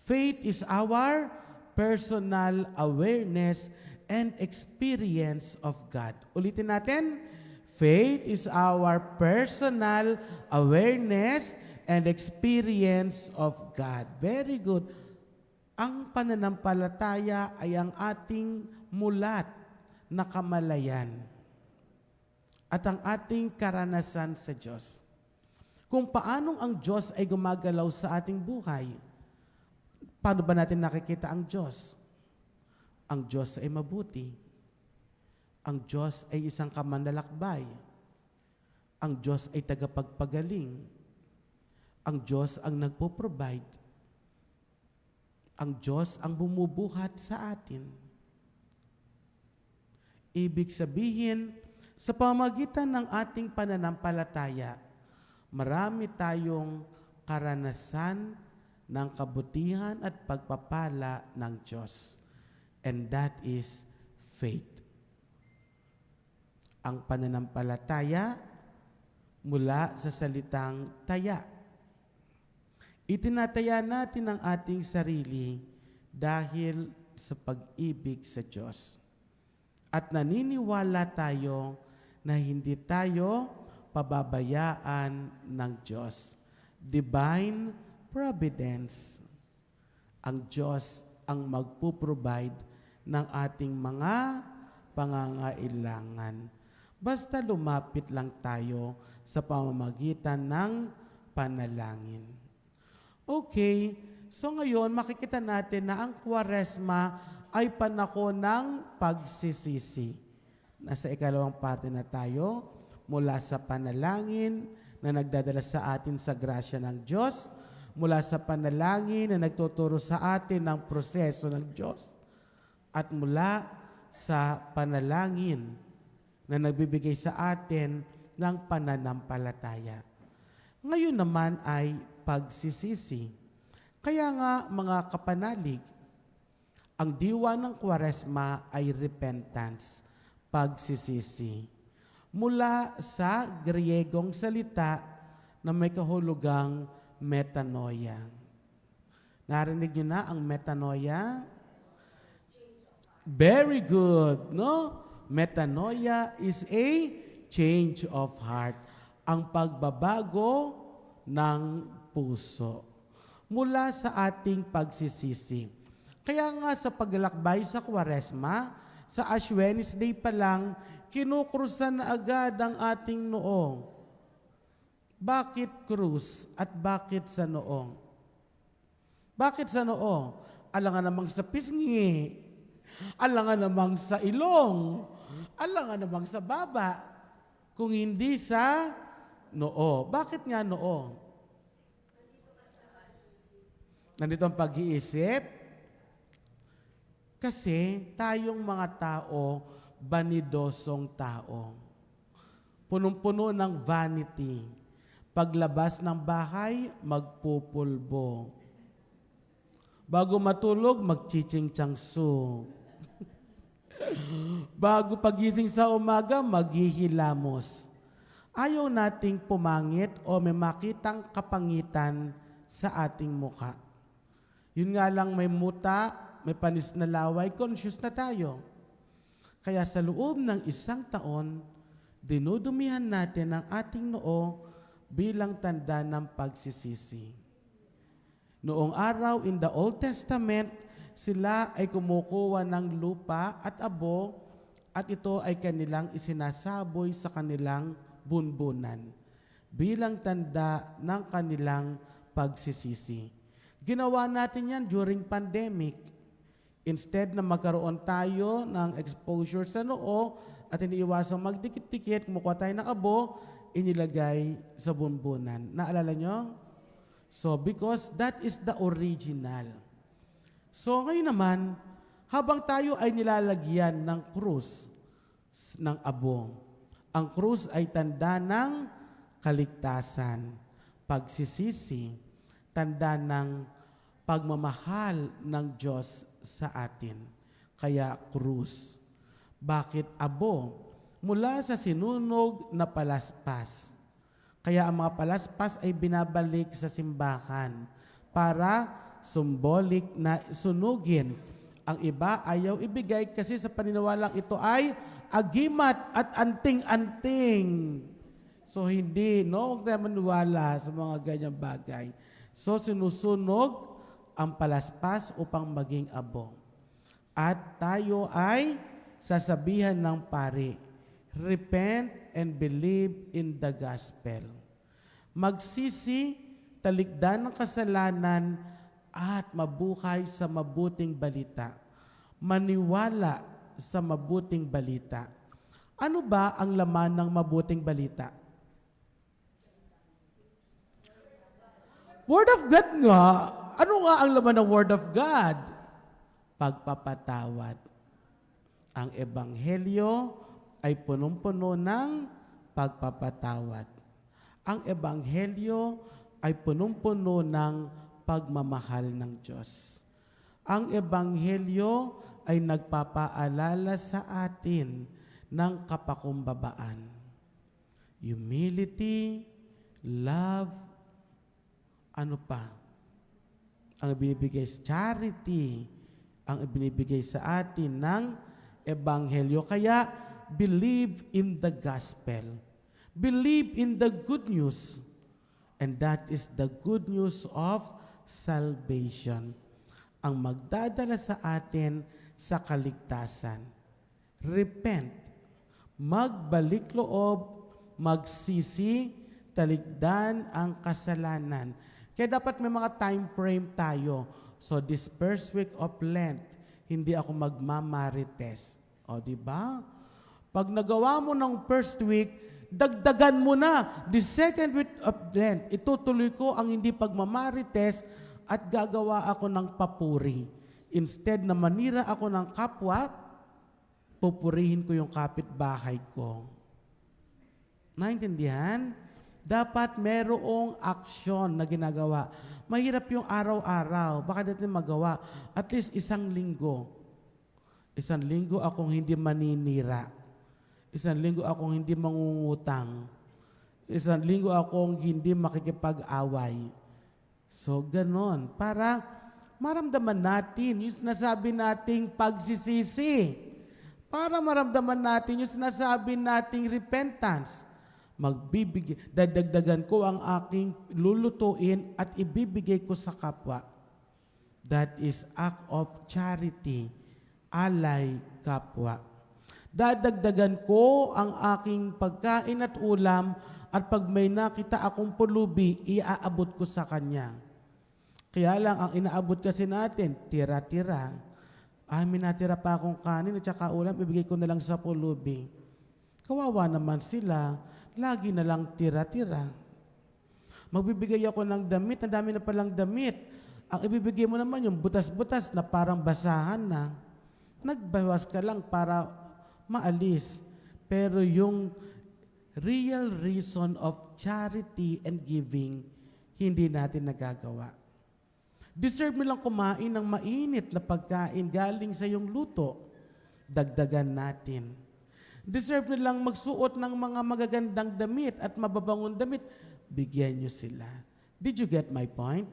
Faith is our personal awareness and experience of God. Ulitin natin. Faith is our personal awareness and experience of God. Very good. Ang pananampalataya ay ang ating mulat na kamalayan at ang ating karanasan sa Diyos. Kung paanong ang Diyos ay gumagalaw sa ating buhay, paano ba natin nakikita ang Diyos? Ang Diyos ay mabuti. Ang Diyos ay isang kamanlalakbay. Ang Diyos ay tagapagpagaling. Ang Diyos ang nagpo-provide. Ang Diyos ang bumubuhat sa atin. Ibig sabihin, sa pamamagitan ng ating pananampalataya, marami tayong karanasan ng kabutihan at pagpapala ng Diyos. And that is faith. Ang pananampalataya mula sa salitang taya. Itinataya natin ang ating sarili dahil sa pag-ibig sa Diyos. At naniniwala tayo na hindi tayo pababayaan ng Diyos. Divine providence. Ang Diyos ang magpo-provide ng ating mga pangangailangan. Basta lumapit lang tayo sa pamamagitan ng panalangin. Okay, so ngayon makikita natin na ang Kwaresma ay panahon ng pagsisisi. Nasa ikalawang parte na tayo mula sa panalangin na nagdadala sa atin sa grasya ng Diyos, mula sa panalangin na nagtuturo sa atin ng proseso ng Diyos, at mula sa panalangin na nagbibigay sa atin ng pananampalataya. Ngayon naman ay pagsisisi. Kaya nga mga kapanalig, ang diwa ng Kwaresma ay repentance, pagsisisi. Mula sa Griegong salita na may kahulugang metanoia. Narinig niyo na ang metanoia? Very good, no? Metanoia is a change of heart. Ang pagbabago ng puso mula sa ating pagsisisi. Kaya nga sa paglalakbay sa Kwaresma, sa Ash Wednesday pa lang, kinukrusan na agad ang ating noong. Bakit krus at bakit sa noong? Bakit sa noong? Alangan namang sa pisngi, alangan namang sa ilong, alangan namang sa baba, kung hindi sa noo. Bakit nga noo? Nandito ang pag-iisip. Kasi tayong mga tao, banidosong tao. Punong-puno ng vanity. Paglabas ng bahay, magpupulbo. Bago matulog, magchiching-changsu. Bago pagising sa umaga, maghihilamos. Ayaw nating pumangit o may makitang kapangitan sa ating muka. Yun nga lang may muta, may panis na laway, conscious na tayo. Kaya sa loob ng 1 taon, dinudumihan natin ang ating noo bilang tanda ng pagsisisi. Noong araw in the Old Testament, sila ay kumukuha ng lupa at abo at ito ay kanilang isinasaboy sa kanilang bunbunan bilang tanda ng kanilang pagsisisi. Ginawa natin yan during pandemic. Instead na magkaroon tayo ng exposure sa noo at iniiwasang magdikit-dikit, kumukuha tayo ng abo, inilagay sa bunbunan. Naalala nyo? So, because that is the original. So, ngayon naman, habang tayo ay nilalagyan ng krus ng abo, ang krus ay tanda ng kaligtasan, pagsisisi, tanda ng pagmamahal ng Diyos sa atin. Kaya krus. Bakit abo? Mula sa sinunog na palaspas. Kaya ang mga palaspas ay binabalik sa simbahan para symbolic na sunugin. Ang iba ayaw ibigay kasi sa paniniwalang ito ay agimat at anting-anting. So hindi, no? Huwag tayo maniwala sa mga ganyang bagay. So sinusunog ang palaspas upang maging abo. At tayo ay sasabihan ng pari, repent and believe in the gospel. Magsisi, talikdan ng kasalanan at mabuhay sa mabuting balita. Maniwala sa mabuting balita. Ano ba ang laman ng mabuting balita? Word of God nga. Ano nga ang laman ng Word of God? Pagpapatawad. Ang Ebanghelyo ay punong-puno ng pagpapatawad. Ang Ebanghelyo ay punong-puno ng pagmamahal ng Diyos. Ang Ebanghelyo ay nagpapaalala sa atin ng kapakumbabaan. Humility, love, ano pa? Ang binibigay sa charity, ang binibigay sa atin ng Ebanghelyo. Kaya, believe in the gospel. Believe in the good news. And that is the good news of salvation. Ang magdadala sa atin sa kaligtasan. Repent. Magbalik loob, magsisi, talikdan ang kasalanan. Kaya dapat may mga time frame tayo. So this first week of Lent, hindi ako magmamarites. O, di ba? Pag nagawa mo ng first week, dagdagan mo na. The second week of Lent, itutuloy ko ang hindi pagmamarites at gagawa ako ng papuri. Instead na manira ako ng kapwa, pupurihin ko yung kapitbahay ko. Naintindihan? Dapat merong aksyon na ginagawa. Mahirap yung araw-araw. Baka natin magawa. At least isang linggo. Isang linggo akong hindi maninira. Isang linggo akong hindi mangungutang. Isang linggo akong hindi makikipag-away. So, ganon. Para maramdaman natin yung sinasabi nating pagsisisi. Para maramdaman natin yung sinasabi nating repentance. Dadagdagan ko ang aking lulutuin at ibibigay ko sa kapwa. That is act of charity. Alay kapwa. Dadagdagan ko ang aking pagkain at ulam at pag may nakita akong pulubi, iaabot ko sa kanya. Kaya lang, ang inaabot kasi natin, tira-tira. May natira pa akong kanin at saka ulam, ibigay ko na lang sa pulubi. Kawawa naman sila, lagi na lang tira-tira. Magbibigay ako ng damit, ang dami na palang damit. Ang ibibigay mo naman yung butas-butas na parang basahan na. Nagbawas ka lang para maalis. Pero yung real reason of charity and giving, hindi natin nagagawa. Deserve mo lang kumain ng mainit na pagkain galing sa iyong luto. Dagdagan natin. Deserve nilang magsuot ng mga magagandang damit at mababangong damit. Bigyan nyo sila. Did you get my point?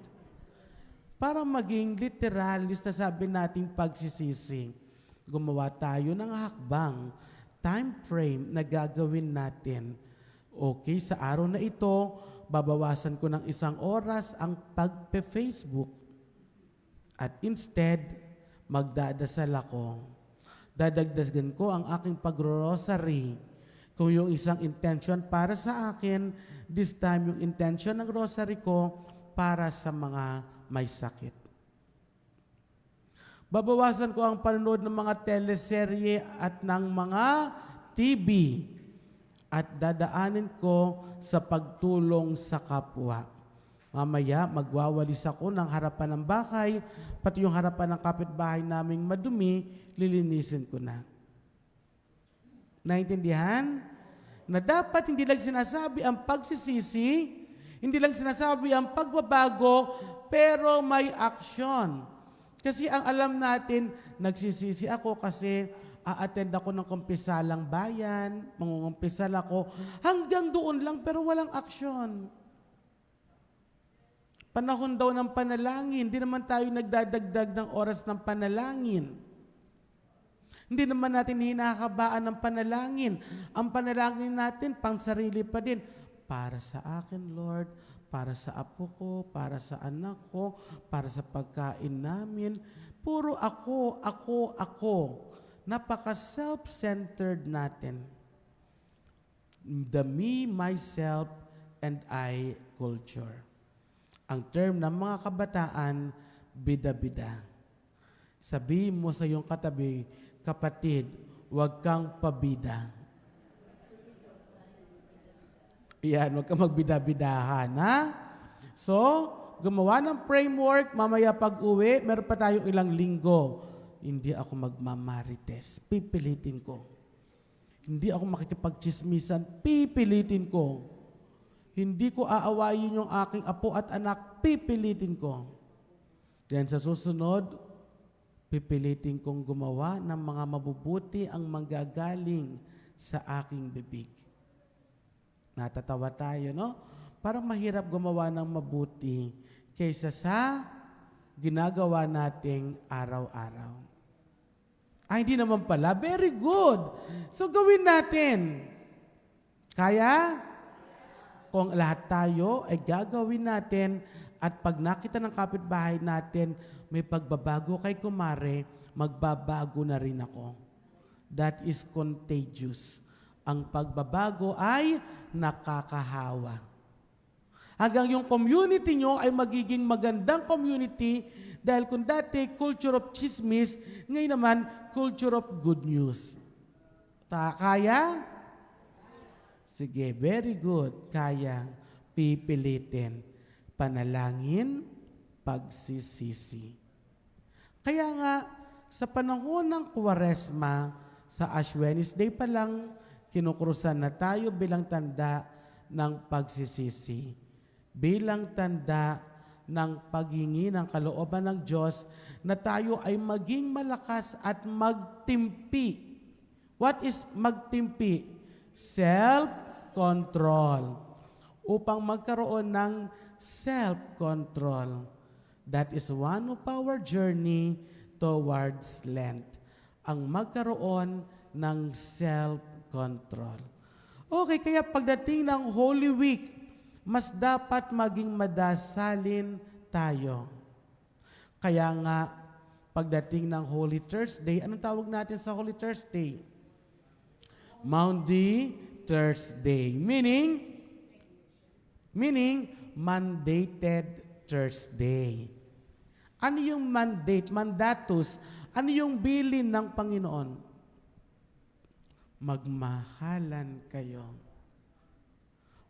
Para maging literalist na sabi nating pagsisisi, gumawa tayo ng hakbang, time frame na gagawin natin. Okay, sa araw na ito, babawasan ko ng 1 oras ang pagpe-Facebook. At instead, magdadasal ako. Dadagdagan ko ang aking pag-rosary. Kung yung isang intention para sa akin, this time yung intention ng rosary ko para sa mga may sakit. Babawasan ko ang panonood ng mga teleserye at ng mga TV. At dadaanin ko sa pagtulong sa kapwa. Mamaya, magwawalis ako ng harapan ng bahay, pati yung harapan ng kapitbahay naming madumi, lilinisin ko na. Naintindihan? Na dapat hindi lang sinasabi ang pagsisisi, hindi lang sinasabi ang pagbabago, pero may aksyon. Kasi ang alam natin, nagsisisi ako kasi a-attend ako ng kumpisalang bayan, mangungumpisal ako, hanggang doon lang pero walang aksyon. Panahon daw ng panalangin, hindi naman tayo nagdadagdag ng oras ng panalangin. Hindi naman natin hinahakabaan ng panalangin. Ang panalangin natin, pang sarili pa din. Para sa akin, Lord, para sa apo ko, para sa anak ko, para sa pagkain namin. Puro ako, ako, ako. Napaka-self-centered natin. The me, myself, and I culture. Ang term ng mga kabataan, bida-bida. Sabihin mo sa iyong katabi, kapatid, huwag kang pabida. Yan, huwag kang magbida-bidahan, ha? So, gumawa ng framework, mamaya pag-uwi, meron pa tayong ilang linggo. Hindi ako magmamarites, pipilitin ko. Hindi ako makikipagchismisan, pipilitin ko. Hindi ko aawayin yung aking apo at anak, pipilitin ko. Then sa susunod, pipilitin kong gumawa ng mga mabubuti ang manggagaling sa aking bibig. Natatawa tayo, no? Parang mahirap gumawa ng mabuti kaysa sa ginagawa nating araw-araw. Ay, hindi naman pala. Very good. So, gawin natin. Kaya? Kung lahat tayo ay gagawin natin at pag nakita ng kapitbahay natin may pagbabago kay kumare, magbabago na rin ako. That is contagious. Ang pagbabago ay nakakahawa. Hanggang yung community nyo ay magiging magandang community dahil kung dati culture of chismis, ngayon naman culture of good news. Kaya? Sige, very good. Kaya, pipilitin. Panalangin, pagsisisi. Kaya nga, sa panahon ng Kwaresma, sa Ash Wednesday pa lang, kinukrusan na tayo bilang tanda ng pagsisisi. Bilang tanda ng paghingi ng kalooban ng Diyos na tayo ay maging malakas at magtimpi. What is magtimpi? Self-control. Upang magkaroon ng self-control. That is one of our journey towards Lent. Ang magkaroon ng self-control. Okay, kaya pagdating ng Holy Week, mas dapat maging madasalin tayo. Kaya nga, pagdating ng Holy Thursday, anong tawag natin sa Holy Thursday? Maundy Thursday. Meaning mandated Thursday. Ano yung mandate? Mandatus. Ano yung bilin ng Panginoon? Magmahalan kayo.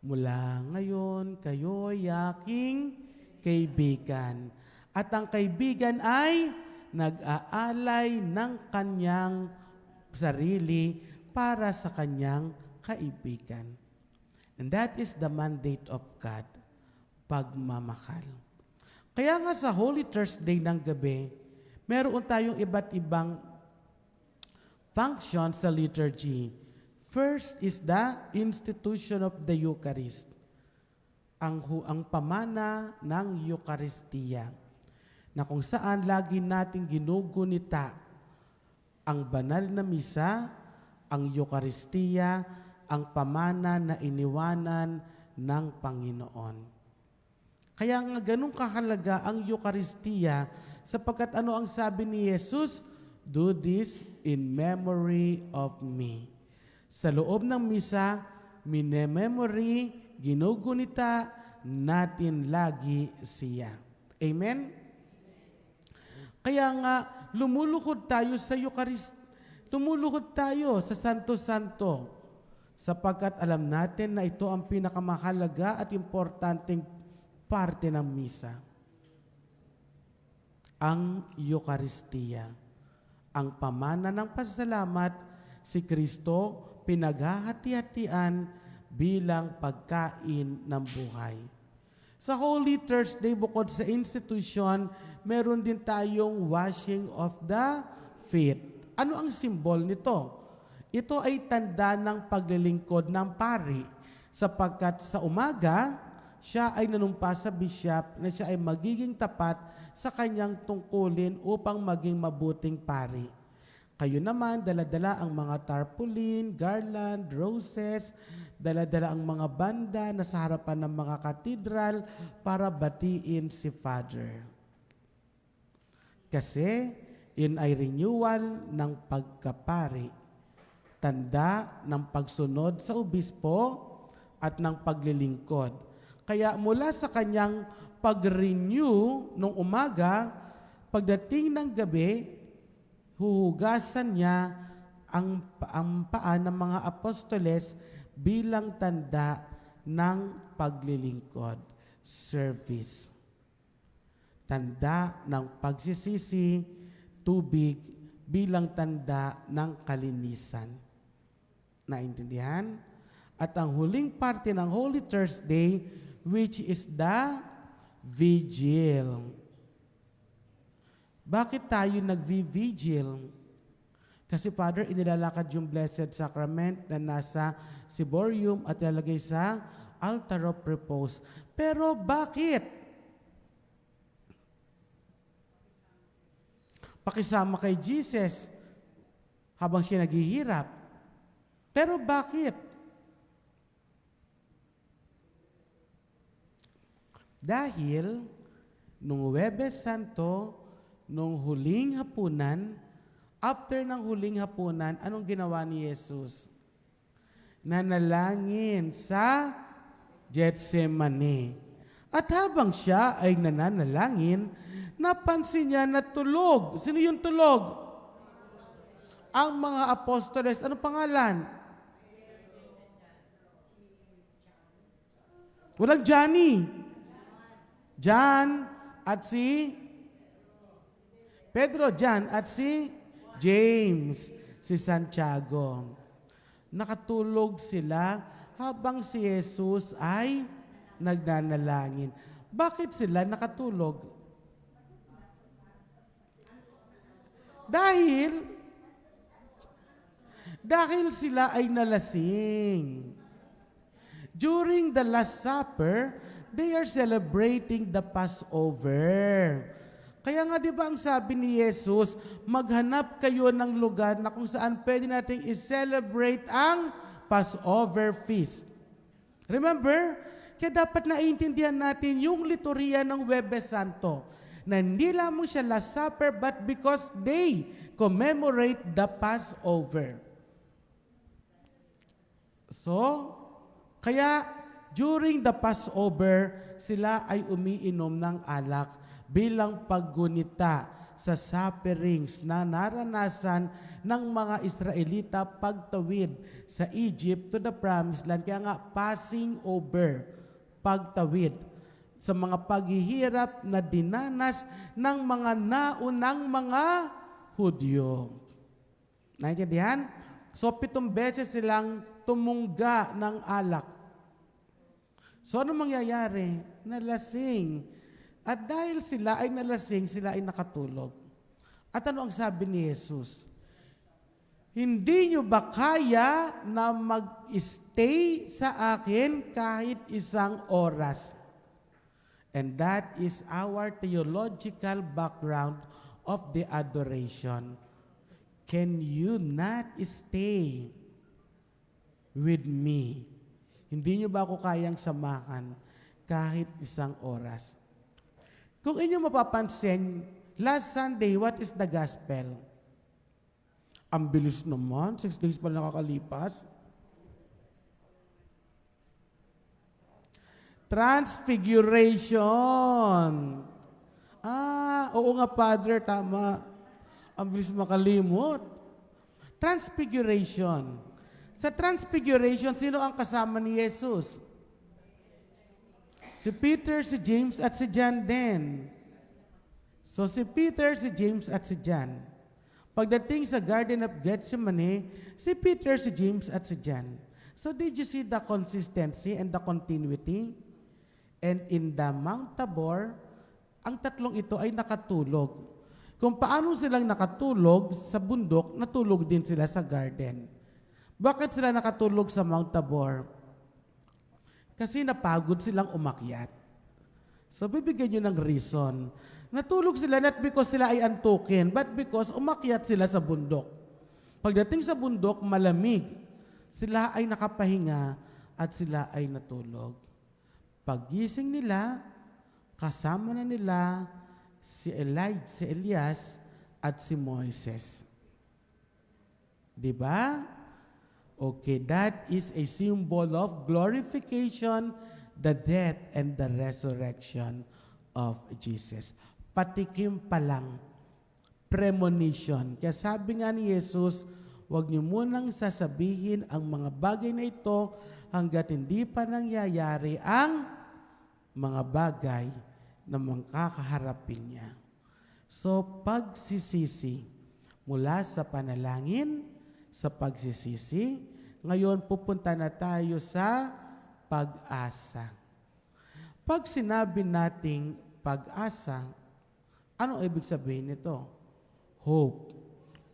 Mula ngayon, kayo'y aking kaibigan. At ang kaibigan ay nag-aalay ng kanyang sarili para sa kanyang kaibigan. And that is the mandate of God, pagmamahal. Kaya nga sa Holy Thursday ng gabi, meron tayong iba't ibang function sa liturgy. First is the institution of the Eucharist, ang pamana ng Eucharistia, na kung saan lagi nating ginugunita ang banal na misa, ang Eucharistia, ang pamana na iniwanan ng Panginoon. Kaya nga ganun kahalaga ang Eucharistia sapagkat ano ang sabi ni Jesus? Do this in memory of me. Sa loob ng misa, minememory, ginugunita natin lagi siya. Amen? Kaya nga, lumuluhod tayo sa Eucharist. Lumuluhod tayo sa Santo-Santo sapagkat alam natin na ito ang pinakamahalaga at importanteng parte ng misa. Ang Eucharistia. Ang pamana ng pasalamat, si Kristo pinaghahati-hatian bilang pagkain ng buhay. Sa Holy Thursday, bukod sa institution, meron din tayong washing of the feet. Ano ang simbol nito? Ito ay tanda ng paglilingkod ng pari sapagkat sa umaga, siya ay nanumpa sa bishop na siya ay magiging tapat sa kanyang tungkulin upang maging mabuting pari. Kayo naman, dala-dala ang mga tarpaulin, garland, roses, dala-dala ang mga banda na sa harapan ng mga katedral para batiin si Father. Kasi yun ay renewal ng pagkapari, tanda ng pagsunod sa obispo at ng paglilingkod. Kaya mula sa kanyang pag-renew nung umaga, pagdating ng gabi, huhugasan niya ang paa ng mga apostoles bilang tanda ng paglilingkod, service. Tanda ng pagsisisi, tubig bilang tanda ng kalinisan. Naintindihan? At ang huling parte ng Holy Thursday, which is the vigil. Bakit tayo nagvi-vigil? Kasi Father, inilalakad yung Blessed Sacrament na nasa ciborium at ilalagay sa altar of repose. Pero bakit? Pakisama kay Jesus habang siya naghihirap. Pero bakit? Dahil nung Huwebes Santo, nung huling hapunan, after ng huling hapunan, anong ginawa ni Jesus? Nanalangin sa Getsemani. At habang siya ay nananalangin, napansin niya na tulog. Sino yung tulog? Ang mga apostoles. Ano pangalan? Walang Johnny. John at si Pedro, John at si James, si Santiago. Nakatulog sila habang si Jesus ay nagdanalangin. Bakit sila nakatulog? Dahil sila ay nalasing. During the Last Supper, they are celebrating the Passover. Kaya nga di ba ang sabi ni Jesus, maghanap kayo ng lugar na kung saan pwede nating i-celebrate ang Passover feast. Remember? Kaya dapat naiintindihan natin yung liturhiya ng Huwebes Santo na hindi lamang siya Last Supper but because they commemorate the Passover. So, kaya during the Passover, sila ay umiinom ng alak bilang paggunita sa sufferings na naranasan ng mga Israelita pagtawid sa Egypt to the Promised Land. Kaya nga, passing over, pagtawid sa mga paghihirap na dinanas ng mga naunang mga Hudyo. Naintindihan? So, 7 beses silang tumungga ng alak. So, ano mangyayari? Nalasing. At dahil sila ay nalasing, sila ay nakatulog. At ano ang sabi ni Jesus? Hindi nyo ba kaya na mag-stay sa akin kahit 1 oras? And that is our theological background of the adoration. Can you not stay with me? Hindi nyo ba ako kayang samahan kahit 1 oras? Kung inyo mapapansin, last Sunday, what is the gospel? Ang bilis naman, 6 days pa nakakalipas. Transfiguration. Oo nga, Father, tama. Ang bilis makalimot. Transfiguration. Sa Transfiguration, sino ang kasama ni Jesus? Si Peter, si James, at si John din. So si Peter, si James, at si John. Pagdating sa Garden of Gethsemane, si Peter, si James, at si John. So did you see the consistency and the continuity? And in the Mount Tabor, ang tatlong ito ay nakatulog. Kung paano silang nakatulog sa bundok, natulog din sila sa garden. Bakit sila nakatulog sa Mount Tabor? Kasi napagod silang umakyat. So bibigyan nyo ng reason. Natulog sila not because sila ay antukin, but because umakyat sila sa bundok. Pagdating sa bundok, malamig. Sila ay nakapahinga at sila ay natulog. Paggising nila, kasama na nila si Elias at si Moises. Diba? Okay, that is a symbol of glorification, the death and the resurrection of Jesus. Patikim pa lang, premonition. Kaya sabi nga ni Jesus, huwag niyo munang sasabihin ang mga bagay na ito hanggat hindi pa nangyayari ang mga bagay na makakaharapin niya. So, pagsisisi mula sa panalangin, sa pagsisisi, ngayon pupunta na tayo sa pag-asa. Pag sinabi nating pag-asa, ano ibig sabihin nito? Hope.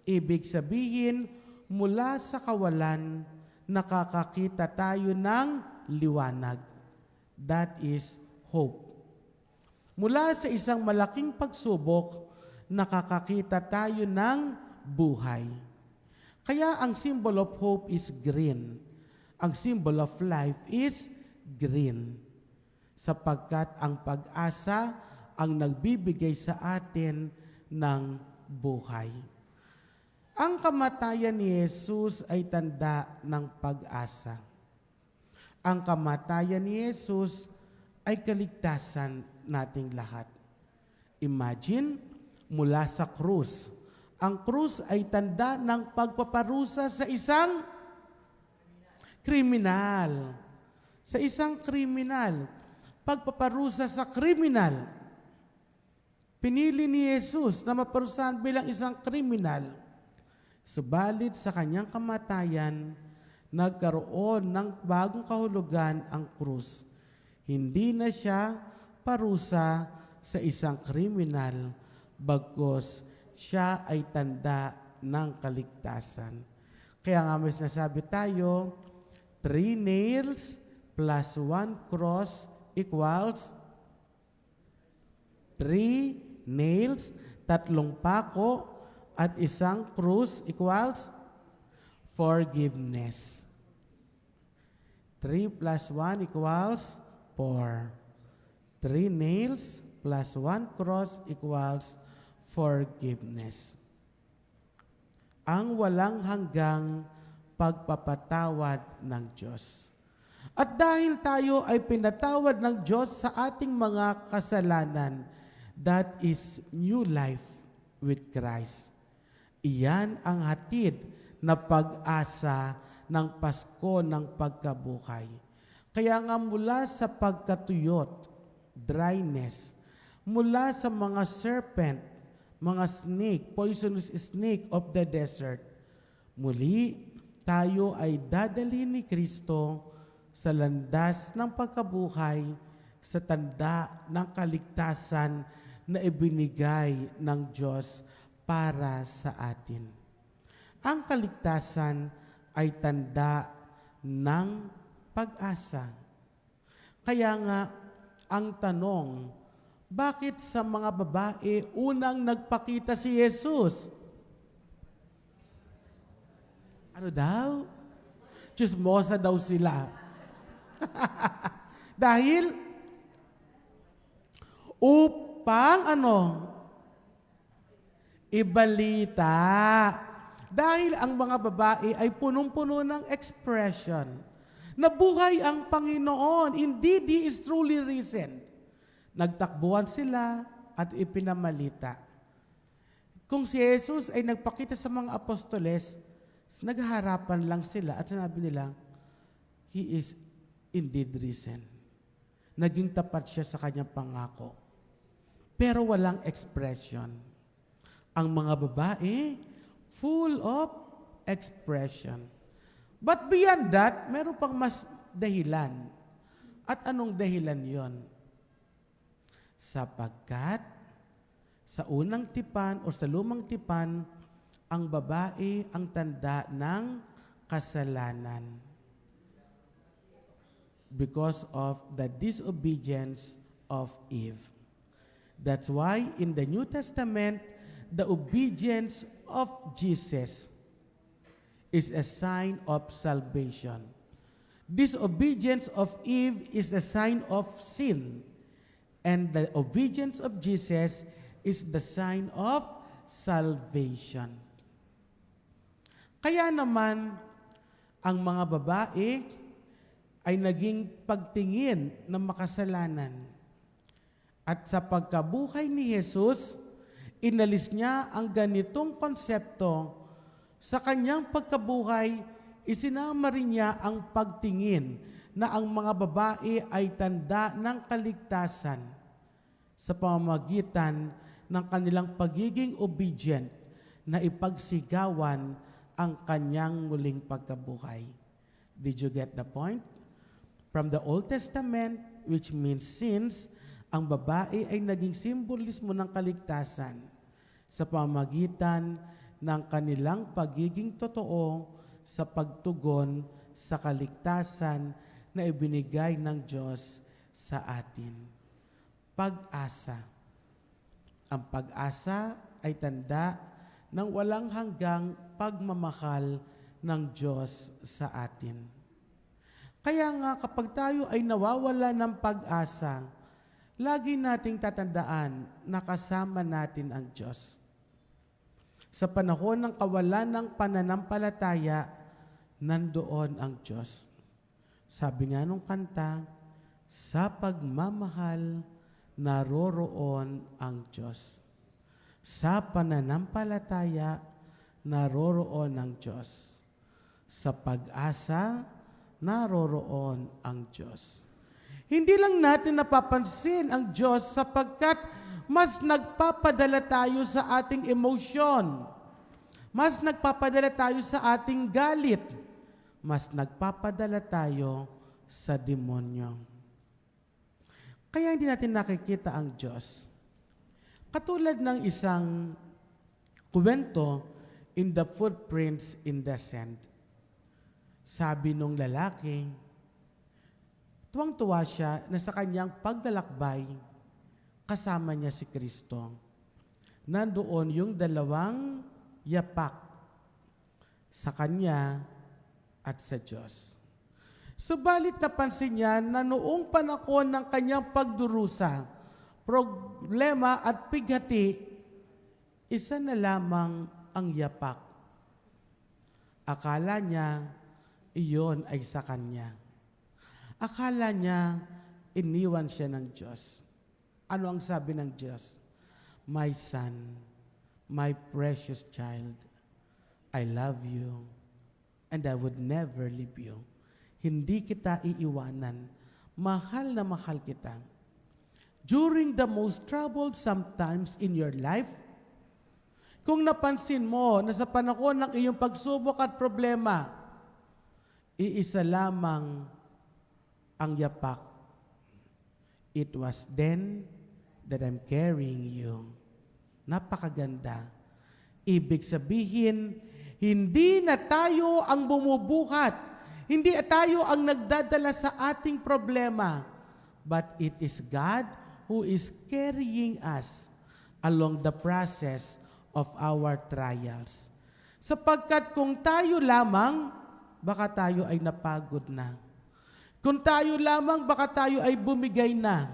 Ibig sabihin, mula sa kawalan, nakakakita tayo ng liwanag. That is hope. Mula sa isang malaking pagsubok, nakakakita tayo ng buhay. Kaya ang symbol of hope is green. Ang symbol of life is green. Sapagkat ang pag-asa ang nagbibigay sa atin ng buhay. Ang kamatayan ni Jesus ay tanda ng pag-asa. Ang kamatayan ni Jesus ay kaligtasan nating lahat. Imagine, mula sa krus. Ang krus ay tanda ng pagpaparusa sa isang kriminal. Sa isang kriminal. Pagpaparusa sa kriminal. Pinili ni Jesus na maparusahan bilang isang kriminal. Subalit sa kanyang kamatayan, nagkaroon ng bagong kahulugan ang krus. Hindi na siya parusa sa isang kriminal, bagkus siya ay tanda ng kaligtasan. Kaya nga may sinasabi tayo, 3 nails plus 1 cross equals 3 nails, 3 pako, at 1 krus equals forgiveness. 3 plus 1 equals 4. 3 nails plus 1 cross equals forgiveness. Ang walang hanggang pagpapatawad ng Diyos. At dahil tayo ay pinatawad ng Diyos sa ating mga kasalanan, that is new life with Christ. Iyan ang hatid na pag-asa ng Pasko ng pagkabuhay. Kaya nga mula sa pagkatuyot, dryness, mula sa mga serpent, mga snake, poisonous snake of the desert, muli tayo ay dadalhin ni Kristo sa landas ng pagkabuhay, sa tanda ng kaligtasan na ibinigay ng Diyos para sa atin. Ang kaligtasan ay tanda ng pag-asa. Kaya nga, ang tanong, bakit sa mga babae unang nagpakita si Jesus? Ano daw? Chismosa daw sila. Dahil upang ibalita. Dahil ang mga babae ay punong-puno ng expression. Nabuhay ang Panginoon. Indeed, He is truly risen. Nagtakbuhan sila at ipinamalita. Kung si Jesus ay nagpakita sa mga apostoles, naghaharapan lang sila at sinabi nila, He is indeed risen. Naging tapat siya sa kanyang pangako. Pero walang expression. Ang mga babae, full of expression. But beyond that, meron pang mas dahilan. At anong dahilan yon? Sapagkat sa unang tipan o sa lumang tipan, ang babae ang tanda ng kasalanan. Because of the disobedience of Eve. That's why in the New Testament, the obedience of Jesus is a sign of salvation. Disobedience of Eve is a sign of sin. And the obedience of Jesus is the sign of salvation. Kaya naman, ang mga babae ay naging pagtingin ng makasalanan. At sa pagkabuhay ni Jesus, inalis niya ang ganitong konsepto. Sa kanyang pagkabuhay, isinama rin niya ang pagtingin na ang mga babae ay tanda ng kaligtasan sa pamamagitan ng kanilang pagiging obedient na ipagsigawan ang kanyang muling pagkabuhay. Did you get the point? From the Old Testament, which means sins, ang babae ay naging simbolismo ng kaligtasan sa pamamagitan ng kanilang pagiging totoo sa pagtugon sa kaligtasan na ibinigay ng Diyos sa atin. Pag-asa. Ang pag-asa ay tanda ng walang hanggang pagmamahal ng Diyos sa atin. Kaya nga kapag tayo ay nawawala ng pag-asa, lagi nating tatandaan na kasama natin ang Diyos. Sa panahon ng kawalan ng pananampalataya, nandoon ang Diyos. Sabi nga nung kanta, sa pagmamahal, naroroon ang Diyos. Sa pananampalataya, naroroon ang Diyos. Sa pag-asa, naroroon ang Diyos. Hindi lang natin napapansin ang Diyos sapagkat mas nagpapadala tayo sa ating emosyon. Mas nagpapadala tayo sa ating galit. mas nagpapadala tayo sa demonyo. Kaya hindi natin nakikita ang Diyos. Katulad ng isang kwento in the footprints in the sand. Sabi nung lalaki, tuwang-tuwa siya na sa kanyang paglalakbay, kasama niya si Kristo. Nandoon yung dalawang yapak sa kanya at sa Diyos. Subalit napansin niya na noong panahon ng kanyang pagdurusa, problema at pighati, isa na lamang ang yapak. Akala niya, iyon ay sa kanya. Akala niya, iniwan siya ng Diyos. Ano ang sabi ng Diyos? My son, my precious child, I love you and I would never leave you. Hindi kita iiwanan. Mahal na mahal kita. During the most troublesome times in your life, kung napansin mo na sa panahon ng iyong pagsubok at problema, iisa lamang ang yapak. It was then that I'm carrying you. Napakaganda. Ibig sabihin, hindi na tayo ang bumubuhat. Hindi tayo ang nagdadala sa ating problema. But it is God who is carrying us along the process of our trials. Sapagkat kung tayo lamang, baka tayo ay napagod na. Kung tayo lamang, baka tayo ay bumigay na.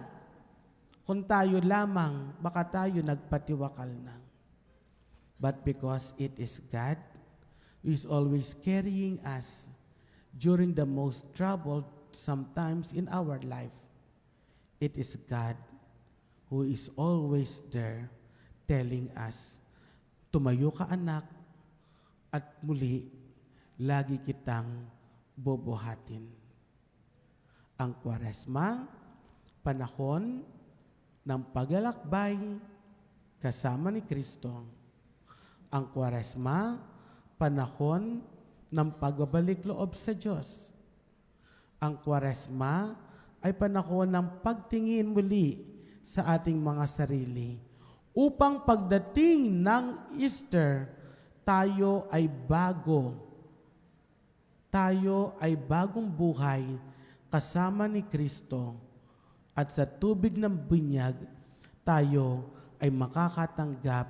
Kung tayo lamang, baka tayo nagpatiwakal na. But because it is God who is always carrying us during the most troubled sometimes in our life, it is God who is always there telling us, tumayo ka anak, at muli, lagi kitang bubuhatin. Ang Kwaresma, panahon ng paglalakbay kasama ni Kristo. Ang Kwaresma, panahon ng pagbabalik loob sa Diyos. Ang Kwaresma ay panahon ng pagtingin muli sa ating mga sarili upang pagdating ng Easter, tayo ay bago. Tayo ay bagong buhay kasama ni Kristo at sa tubig ng binyag, tayo ay makakatanggap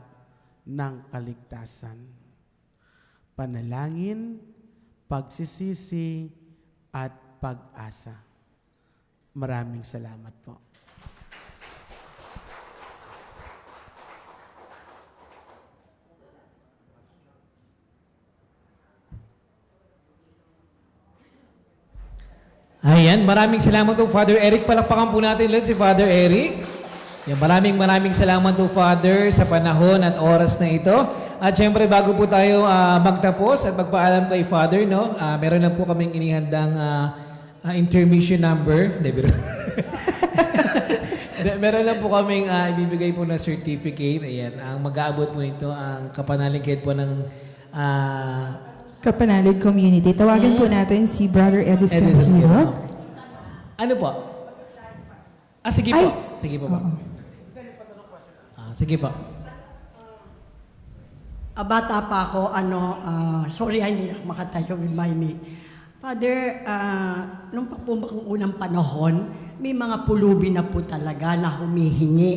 ng kaligtasan. Panalangin, pagsisisi, at pag-asa. Maraming salamat po. Ayan, maraming salamat po, Father Eric. Palakpakan po natin ulit si Father Eric. Yan, maraming salamat po, Father, sa panahon at oras na ito. At syempre, bago po tayo magtapos at magpaalam kay Father, no, meron lang po kaming inihandang intermission number. Meron lang po kaming ibibigay po na certificate. Ayan, ang mag-aabot po nito ang kapanaligid po ng Kapanalig Community. Tawagan po natin si Brother Edison Hero. Ano po? Sige po. Ay! Sige po. Sige po. Bata pa ako, sorry hindi na makatayo with my knee. Father, nung pa po bang unang panahon, may mga pulubi na po talaga na humihingi.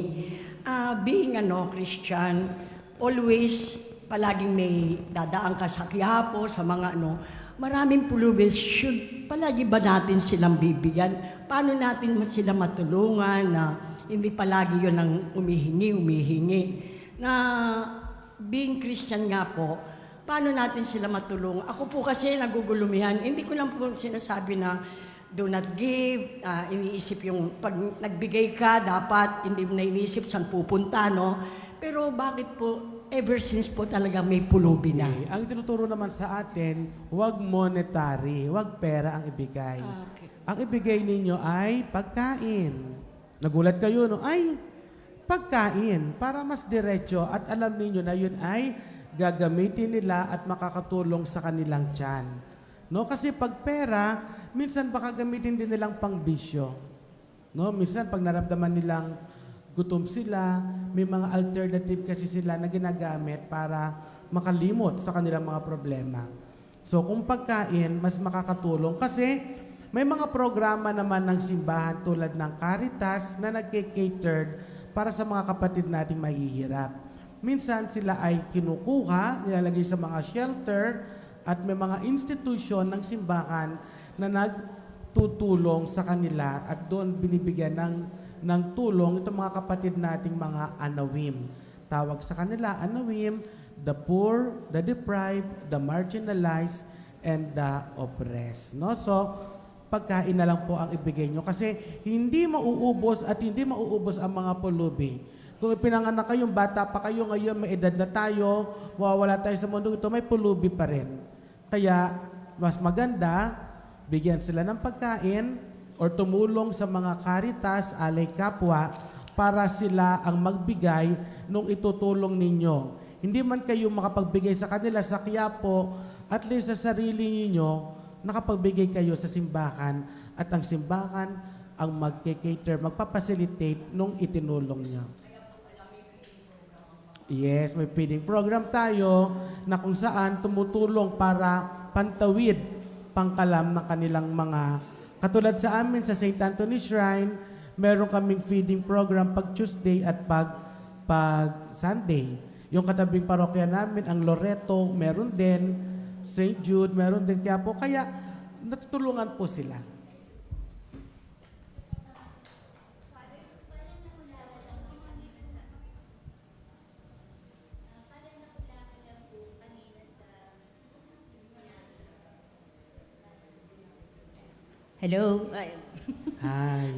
Being Christian, always palaging may dadaan ka sa Quiapo, sa mga maraming pulubi, should palagi ba natin silang bibigyan? Paano natin sila matulungan na hindi palagi yun ang humihingi? Na being Christian nga po, paano natin sila matulungan? Ako po kasi nagugulumihan, hindi ko lang po sinasabi na do not give, iniisip yung pag nagbigay ka, dapat hindi mo na iniisip saan pupunta, no? Pero bakit po, ever since po talaga may pulubi na? Okay. Ang tinuturo naman sa atin, huwag monetary, huwag pera ang ibigay. Okay. Ang ibigay ninyo ay pagkain. Nagulat kayo, no? Ay, pagkain para mas diretso at alam ninyo na yun ay gagamitin nila at makakatulong sa kanilang tiyan. No? Kasi pag pera, minsan baka gamitin din nilang pangbisyo. No? Minsan pag naramdaman nilang gutom sila, may mga alternative kasi sila na ginagamit para makalimot sa kanilang mga problema. So kung pagkain, mas makakatulong kasi may mga programa naman ng simbahan tulad ng Caritas na nagke-catered para sa mga kapatid nating mahihirap. Minsan sila ay kinukuha, nilalagay sa mga shelter at may mga institusyon ng simbahan na nagtutulong sa kanila at doon binibigyan ng tulong itong mga kapatid nating mga anawim. Tawag sa kanila anawim, the poor, the deprived, the marginalized, and the oppressed. No? So, pagkain na lang po ang ibigay nyo kasi hindi mauubos at hindi mauubos ang mga pulubi. Kung ipinanganak kayong bata pa kayo ngayon, may edad na tayo, mawawala tayo sa mundo ito, may pulubi pa rin. Kaya, mas maganda, bigyan sila ng pagkain or tumulong sa mga Caritas, alay kapwa, para sila ang magbigay nung itutulong ninyo. Hindi man kayo makapagbigay sa kanila sa Quiapo, at least sa sarili ninyo, nakapagbigay kayo sa simbahan at ang simbahan ang mag-cater, magpapacilitate nung itinulong niya. Yes, may feeding program tayo na kung saan tumutulong para pantawid pangkalam ng kanilang mga, katulad sa amin sa St. Anthony Shrine, meron kaming feeding program pag Tuesday at pag Sunday. Yung katabing parokya namin, ang Loreto, meron din, St. Jude, meron din kaya po. Kaya natutulungan po sila. Hello. Hi.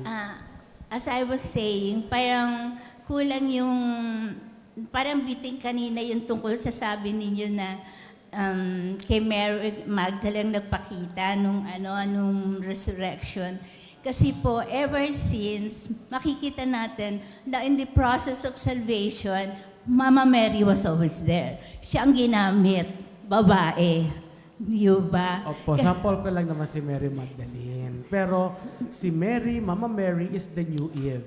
As I was saying, parang kulang yung, parang biting kanina yung tungkol sa sabi ninyo na kay Mary Magdalene nagpakita nung resurrection. Kasi po, ever since, makikita natin na in the process of salvation, Mama Mary was always there. Siya ang ginamit, babae. Diyo ba? Opo, sample ko lang naman si Mary Magdalene. Pero si Mary, Mama Mary is the new Eve.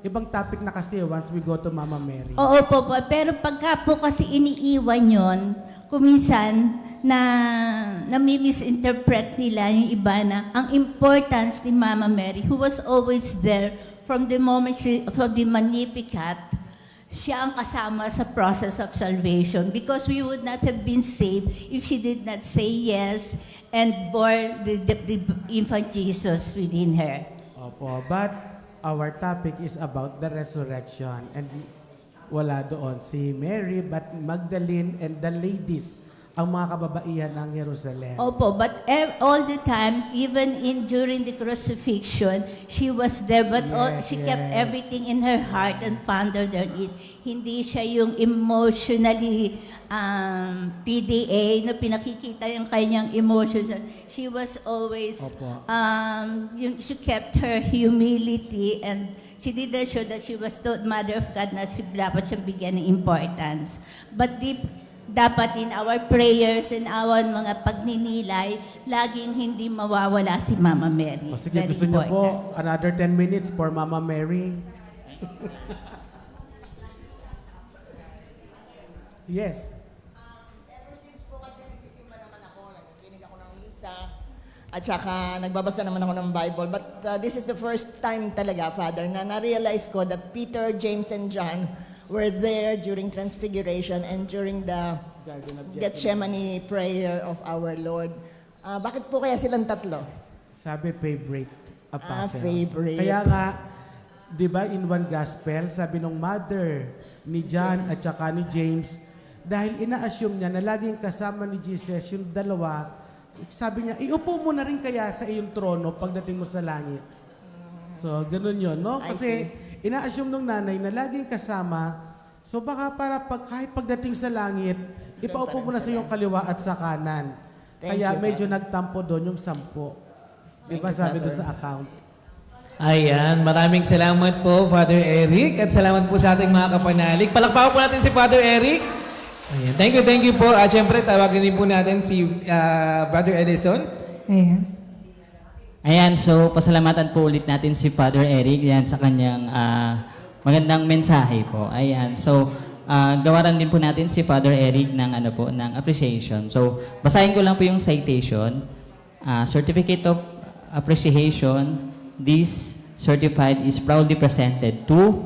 Ibang topic na kasi once we go to Mama Mary. Oo po, pero pagka po kasi iniiwan yon, kuminsan na nami-misinterpret nila yung iba na ang importance ni Mama Mary, who was always there from the moment from the Magnificat, siya ang kasama sa process of salvation because we would not have been saved if she did not say yes and bore the infant Jesus within her. Opo, but our topic is about the resurrection and wala doon si Mary but Magdalene and the ladies, ang mga kababaihan ng Jerusalem. Opo, but all the time, even during the crucifixion, she was there, but she kept everything in her heart and pondered on it. Hindi siya yung emotionally PDA na pinakikita yung kanyang emotions. She was always, she kept her humility and she didn't show that she was the mother of God na dapat siya bigyan ng importance. But dapat in our prayers and our mga pagninilay, laging hindi mawawala si Mama Mary. O sige, Very gusto niyo important. po another 10 minutes for Mama Mary? Yes. Ever since po kasi nagsisimba naman ako, nakikinig ako ng misa, at saka nagbabasa naman ako ng Bible. But this is the first time talaga, Father, na na-realize ko that Peter, James, and John were there during Transfiguration and during the Gethsemane prayer of our Lord. Bakit po kaya silang tatlo? Sabi favorite apostles. Favorite. Kaya nga, di ba in one gospel, sabi nung mother ni John at saka ni James, dahil ina-assume niya na laging kasama ni Jesus yung dalawa, sabi niya, iupo mo na rin kaya sa iyong trono pagdating mo sa langit. So, ganun yun, no? Kasi ina-assume nung nanay na laging kasama, so baka para kahit pagdating sa langit, ipaupo mo na sa iyong kaliwa at sa kanan. Kaya medyo nagtampo doon yung 10. Di ba sabi doon sa account? Ayan, maraming salamat po, Father Eric, at salamat po sa ating mga kapanalig. Palakpakan po natin si Father Eric. Ayan. Thank you po. At syempre, tawagin din po natin si Brother Edison. Ayan. Ayan, so pasalamatan po ulit natin si Father Eric yan sa kanyang magandang mensahe po. Ayan, so gawaran din po natin si Father Eric ng ng appreciation. So basahin ko lang po yung citation. Certificate of Appreciation. This certified is proudly presented to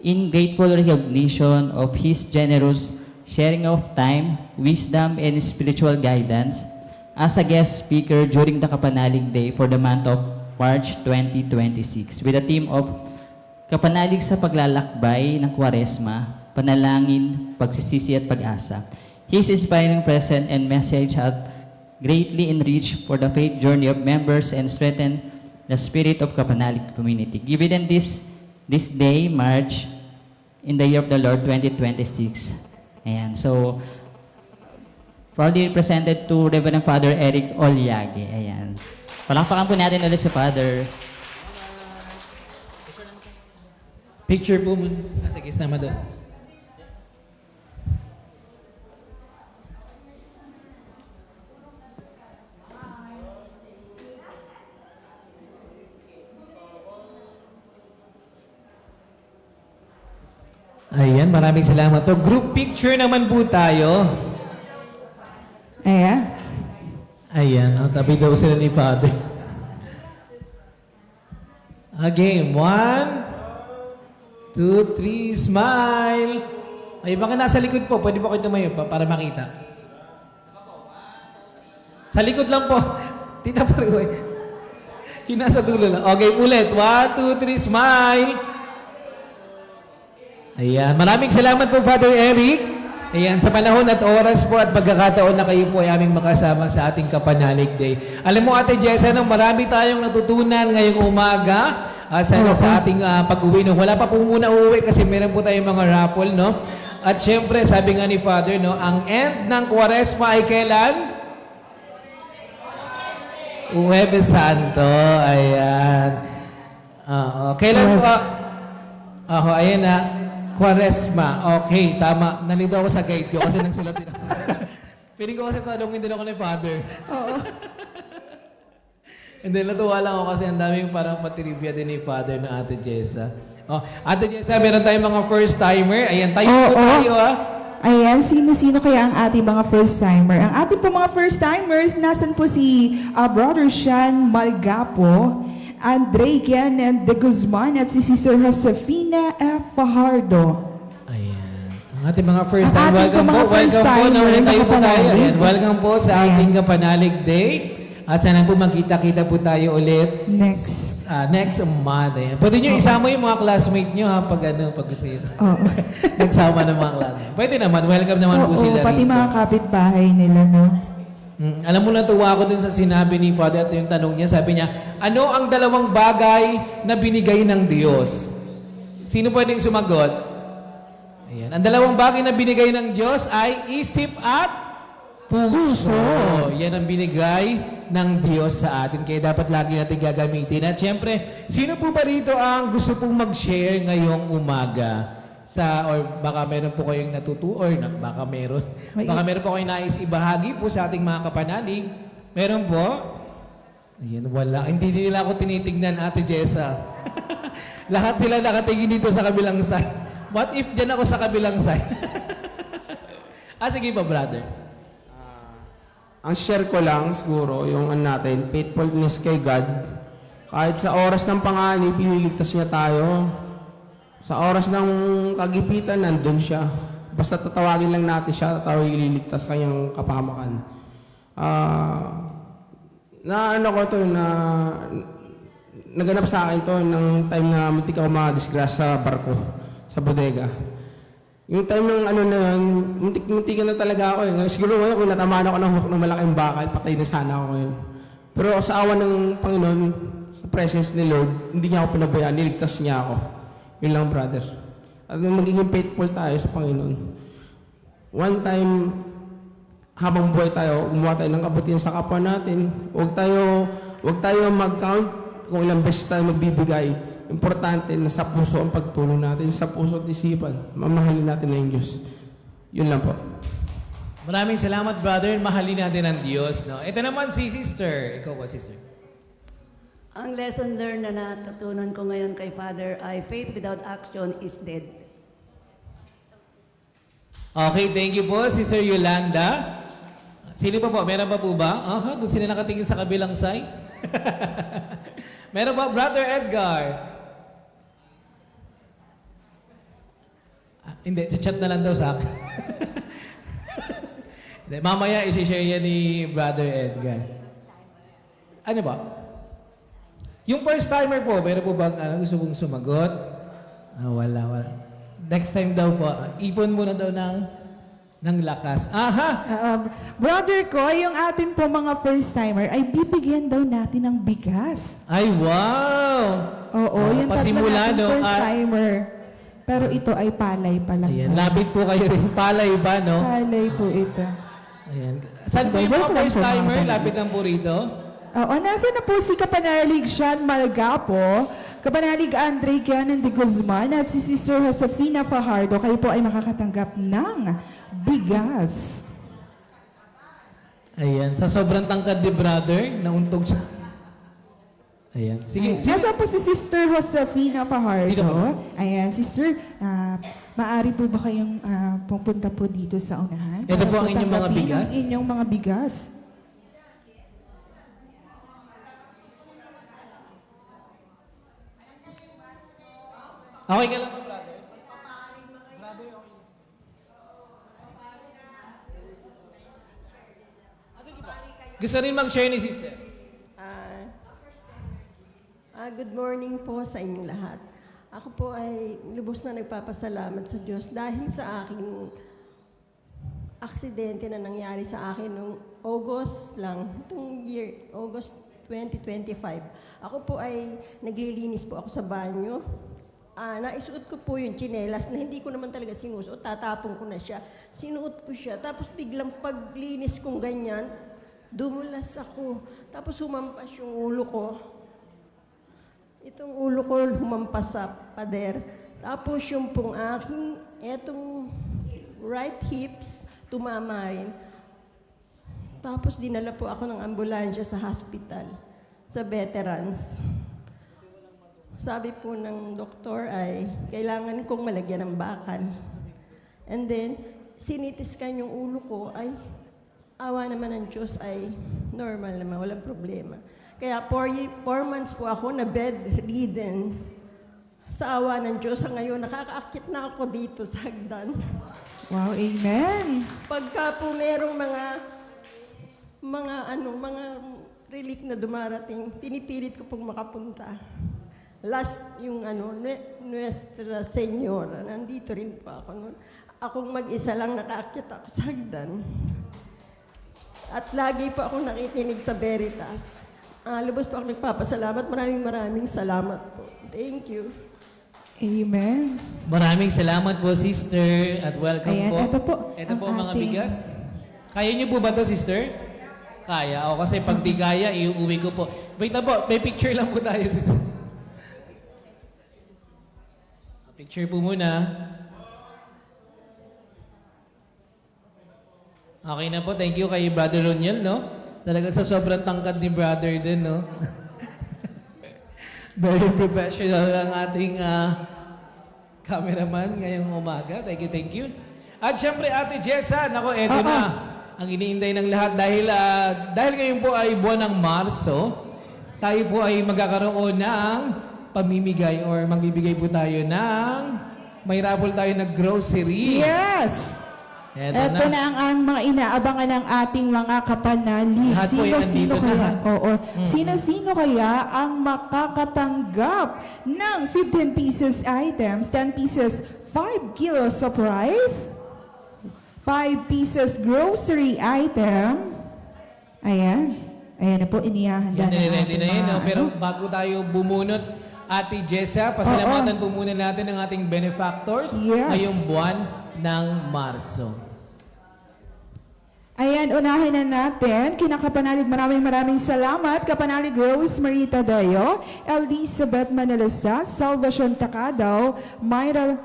in grateful recognition of his generous sharing of time, wisdom, and spiritual guidance as a guest speaker during the Kapanalig Day for the month of March 2026 with a theme of Kapanalig sa paglalakbay ng Kwaresma, panalangin, pagsisisi at pag-asa. His inspiring presence and message have greatly enriched for the faith journey of members and strengthened the spirit of Kapanalig community. Given this day, March, in the year of the Lord 2026. Ayan, so proudly presented to Reverend Father Eric Olyage. Ayan. Palakpakan po natin ulit si Father. Picture po muna. Sige, sama doon. Ayan, maraming salamat po. Group picture naman po tayo. Ayan. Ayan, ang tabi daw sila ni Father. Again, 1, 2, 3, smile. Ay, baka nasa likod po. Pwede po kayo tumayo para makita. Sa likod lang po. Tita pa rin. Yung nasa dulo lang. Okay, ulit. 1, 2, 3, smile. Ayan. Maraming salamat po, Father Eric. Ayan, sa panahon at oras po at pagkakataon na kayo po ay aming makasama sa ating Kapanalig Day. Alam mo, Ate Jessa, marami tayong natutunan ngayong umaga at sana sa ating pag-uwi. No? Wala pa po muna uuwi kasi meron po tayong mga raffle, no? At syempre, sabi nga ni Father, no, ang end ng Kwaresma ay kailan? Huwebes Santo. Ayan. Kailan po? Ayan na. Kwaresma. Okay, tama. Nalito ako sa guide ko kasi nagsulat din ako. Piling ko kasi tanongin din ako ni Father. Oo. And then natuwa lang ako kasi ang daming parang patrivia din ni Father na Ate Jessa. Ate Jessa, meron tayong mga first timer. Ayan, tayo po tayo Ayan, sino-sino kaya ang ating mga first-timer? Ang ating po mga first-timers, nasan po si Brother Sean Malgapo, Andre Kian de Guzman, at si Sister Josefina F. Fajardo. Ayan. Ang ating mga first time, Ang ating welcome po. mga first Welcome po. timer Nawalan na tayo po tayo. Kapanalig. Ayan. Welcome po sa ating Kapanalig Day. At sana po magkita-kita po tayo ulit Next. next month. Ayan. Pwede nyo isama yung mga classmate nyo ha, pag gusto yun. Oo. Nagsama ng mga classmate. Pwede naman. Welcome naman po sila pati rito. mga kapitbahay nila, no? Alam mo, natuwa ako dun sa sinabi ni Father at yung tanong niya. Sabi niya, ano ang dalawang bagay na binigay ng Diyos? Sino pwedeng sumagot? Ayan. Ang dalawang bagay na binigay ng Diyos ay isip at puso. Yan ang binigay ng Diyos sa atin. Kaya dapat lagi natin gagamitin. At syempre, sino po ba rito ang gusto pong mag-share ngayong umaga? Or baka meron po kayong baka meron po kayong nais ibahagi po sa ating mga kapanalig. Meron po? Ayan, wala. Hindi nila ako tinitignan, Ate Jessa. Lahat sila nakatingin dito sa kabilang side. What if dyan ako sa kabilang side? Sige pa, brother. Ang share ko lang siguro, yung natin, faithfulness kay God. Kahit sa oras ng panganib, piniligtas niya tayo. Sa oras ng kagipitan, nandun siya. Basta tatawagin lang natin siya, tatawagin ililigtas kanyang kapahamakan. Naganap sa akin to ng time na muntik ako madisgrasya sa barko, sa bodega. Yung time ng na yun, muntik-muntikan na talaga ako. Siguro ngayon, kung natamaan ako ng hook ng malaking bakal, patay na sana ako ngayon. Pero sa awa ng Panginoon, sa presence ni Lord, hindi niya ako pinabayaan, niligtas niya ako. Yun lang, brother. At magiging faithful tayo sa Panginoon. One time, habang buhay tayo, gumawa tayo ng kabutihan sa kapwa natin. Huwag tayo mag-count kung ilang beses tayo magbibigay. Importante na sa puso ang pagtulong natin, sa puso at isipan. Mamahalin natin na yung Diyos. Yun lang po. Maraming salamat, brother. Mahalin natin ang Diyos. No? Ito naman si sister. Ikaw ba, sister? Ang lesson learned na natutunan ko ngayon kay Father ay faith without action is dead. Okay, thank you po, Sister Yolanda. Sino pa po? Meron pa po ba? Aha, doon sila nakatingin sa kabilang side. Meron ba, Brother Edgar? Hindi, chat na lang daw sa akin. Hindi, mamaya isi-share yan ni Brother Edgar. Ano ba? Yung first timer po, meron po bang gusto kong sumagot? Wala. Next time daw po, ipon muna daw ng lakas. Aha! Brother ko, yung atin po mga first-timer ay bibigyan daw natin ng bigas. Ay, wow! Oo, yung tatlo pasimula, natin no? first-timer. Pero ito ay palay pala. Ayan, lapit po kayo rin. Palay ba, no? Palay po ito. Ayan. Saan po yung mga first timer? Lapit lang po rito. Oo, nasa na po si Kapanalig Sean Malgapo, Kapanalig Andre Canan de Guzman, at si Sister Josefina Fajardo. Kayo po ay makakatanggap ng bigas. Ayan, sa sobrang tangkad ni brother, nauntog siya. Ayan, sige. Nasa po si Sister Josefina Dito Fajardo. po. Ayan, Sister, maaari po ba kayong pupunta po dito sa unahan? Ito po Para ang inyong mga tanggapin bigas? ang inyong mga bigas. Okay ka lang po, brother? Gusto rin mag-share ni sister. Good morning po sa inyong lahat. Ako po ay lubos na nagpapasalamat sa Diyos dahil sa aking aksidente na nangyari sa akin noong August lang, itong year, August 2025. Ako po ay naglilinis po ako sa banyo. Naisuot ko po yung tsinelas na hindi ko naman talaga sinusuot. Tatapon ko na siya. Sinuot ko siya. Tapos biglang paglinis kong ganyan, dumulas ako. Tapos humampas yung ulo ko. Itong ulo ko humampas sa pader. Tapos yung pong aking, etong right hips, tumama rin. Tapos dinala po ako ng ambulansya sa hospital, sa veterans. Sabi po ng doktor ay kailangan kong malagyan ng bakal. And then, sinitiskan yung ulo ko ay awa naman ng Diyos ay normal naman, walang problema. Kaya 4 months po ako na bedridden. Sa awa ng Diyos, ngayon nakakaakit na ako dito sa hagdan. Wow, amen. Pagka po merong mga relic na dumarating, pinipilit ko pong makapunta. Last, yung Nuestra Señora, nandito rin po ako noon. Akong mag-isa lang nakaakyat ako sa hagdan. At lagi po ako nakikinig sa Veritas. Lubos po ako nagpapasalamat. Maraming salamat po. Thank you. Amen. Maraming salamat po, sister, at welcome Ayan, po. ito po ang mga ating- bigas. Kaya niyo po ba to, sister? Kaya. O, kasi pag di kaya, iuwi ko po. Wait lang po, may picture lang po tayo, sister. Picture po muna. Okay na po. Thank you kay Brother Roniel, no? Talagang sa sobrang tangkad ni Brother din, no? Very professional ang ating cameraman ngayong umaga. Thank you. At syempre, Ate Jessa, nako, eto na. Ang iniintay ng lahat dahil ngayon po ay buwan ng Marso, tayo po ay magkakaroon ng pamimigay or magbibigay po tayo ng may raffle tayo na grocery. Yes! Eto na ang mga inaabangan ng ating mga kapanalig. Lahat po ay andito kaya? na. Oo. Sino kaya ang makakatanggap ng 15 pieces items, 10 pieces, 5 kilos of rice, 5 pieces grocery item. Ayan. Ayan na po, inihahanda Yan, na ready na yun. No? Pero bago tayo bumunot, Ate Jessa, pasalamatan po muna natin ang ating benefactors ngayong buwan ng Marso. Ayan, unahin na natin. Kinakapanalig, maraming salamat. Kapanalig Rose Marita Dayo, Elizabeth Manalasta, Salvacion Takadaw, Myra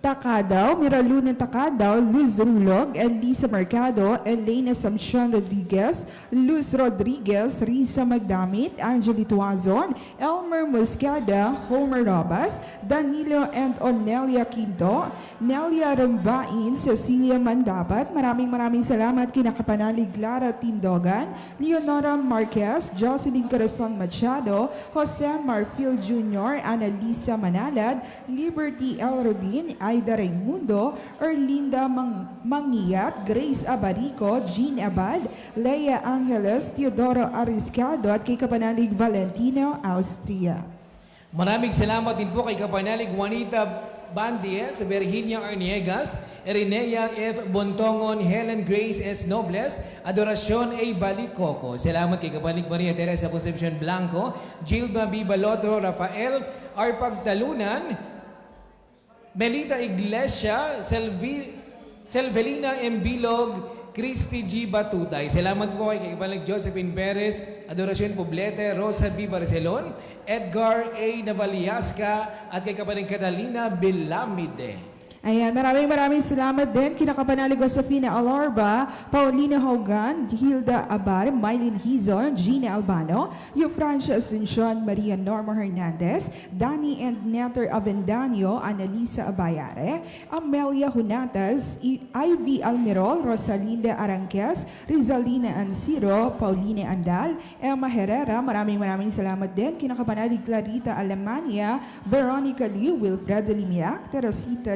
Tacadaw, Miralunan Tacadaw, Luz Rulog, Elisa Mercado, Elena Samson Rodriguez, Luz Rodriguez, Risa Magdamit, Angeli Tuazon, Elmer Moscada, Homer Robas, Danilo and Onelia Quinto, Nelia Rambain, Cecilia Mandapat, maraming salamat kina Kapanalig Clara Tindogan, Leonora Marquez, Jocelyn Corazon Machado, Jose Marfil Jr., Annalisa Manalad, Liberty L. Rubin, Aida Raimundo, Erlinda Mangiyat, Grace Abarico, Jean Abad, Leia Angeles, Teodoro Ariscado at kay Kapanalig Valentino, Austria. Maraming salamat din po kay Kapanalig Juanita Bandies, Virginia Arniegas, Erinea F. Bontongon, Helen Grace S. Nobles, Adoracion A. Balicoco. Salamat kay Kapanalig Maria Teresa Concepcion Blanco, Gilba B. Baloto, Rafael R. Pagtalunan, Melita Iglesia, Selvelina M. Bilog, Christy G. Batutay. Salamat po kay Kapanalig Josephine Perez, Adoracion Poblete, Rosa B. Barcelon, Edgar A. Navaliasca, at kay Kapanalig Catalina Bilamide. Ayan, maraming salamat din kina Kapanalig Josefina Alorba, Paulina Hogan, Hilda Abar, Mylene Hizon, Gina Albano, Eufrancia Asuncion, Maria Norma Hernandez, Danny and Netter Avendaño, Annalisa Abayare, Amelia Hunatas, Ivy Almirol, Rosalinda Aranquez, Rizalina Ansiro, Paulina Andal, Emma Herrera, maraming salamat din kina Kapanalig Clarita Alemania, Veronica Lee, Wilfredo Limiac, Teresita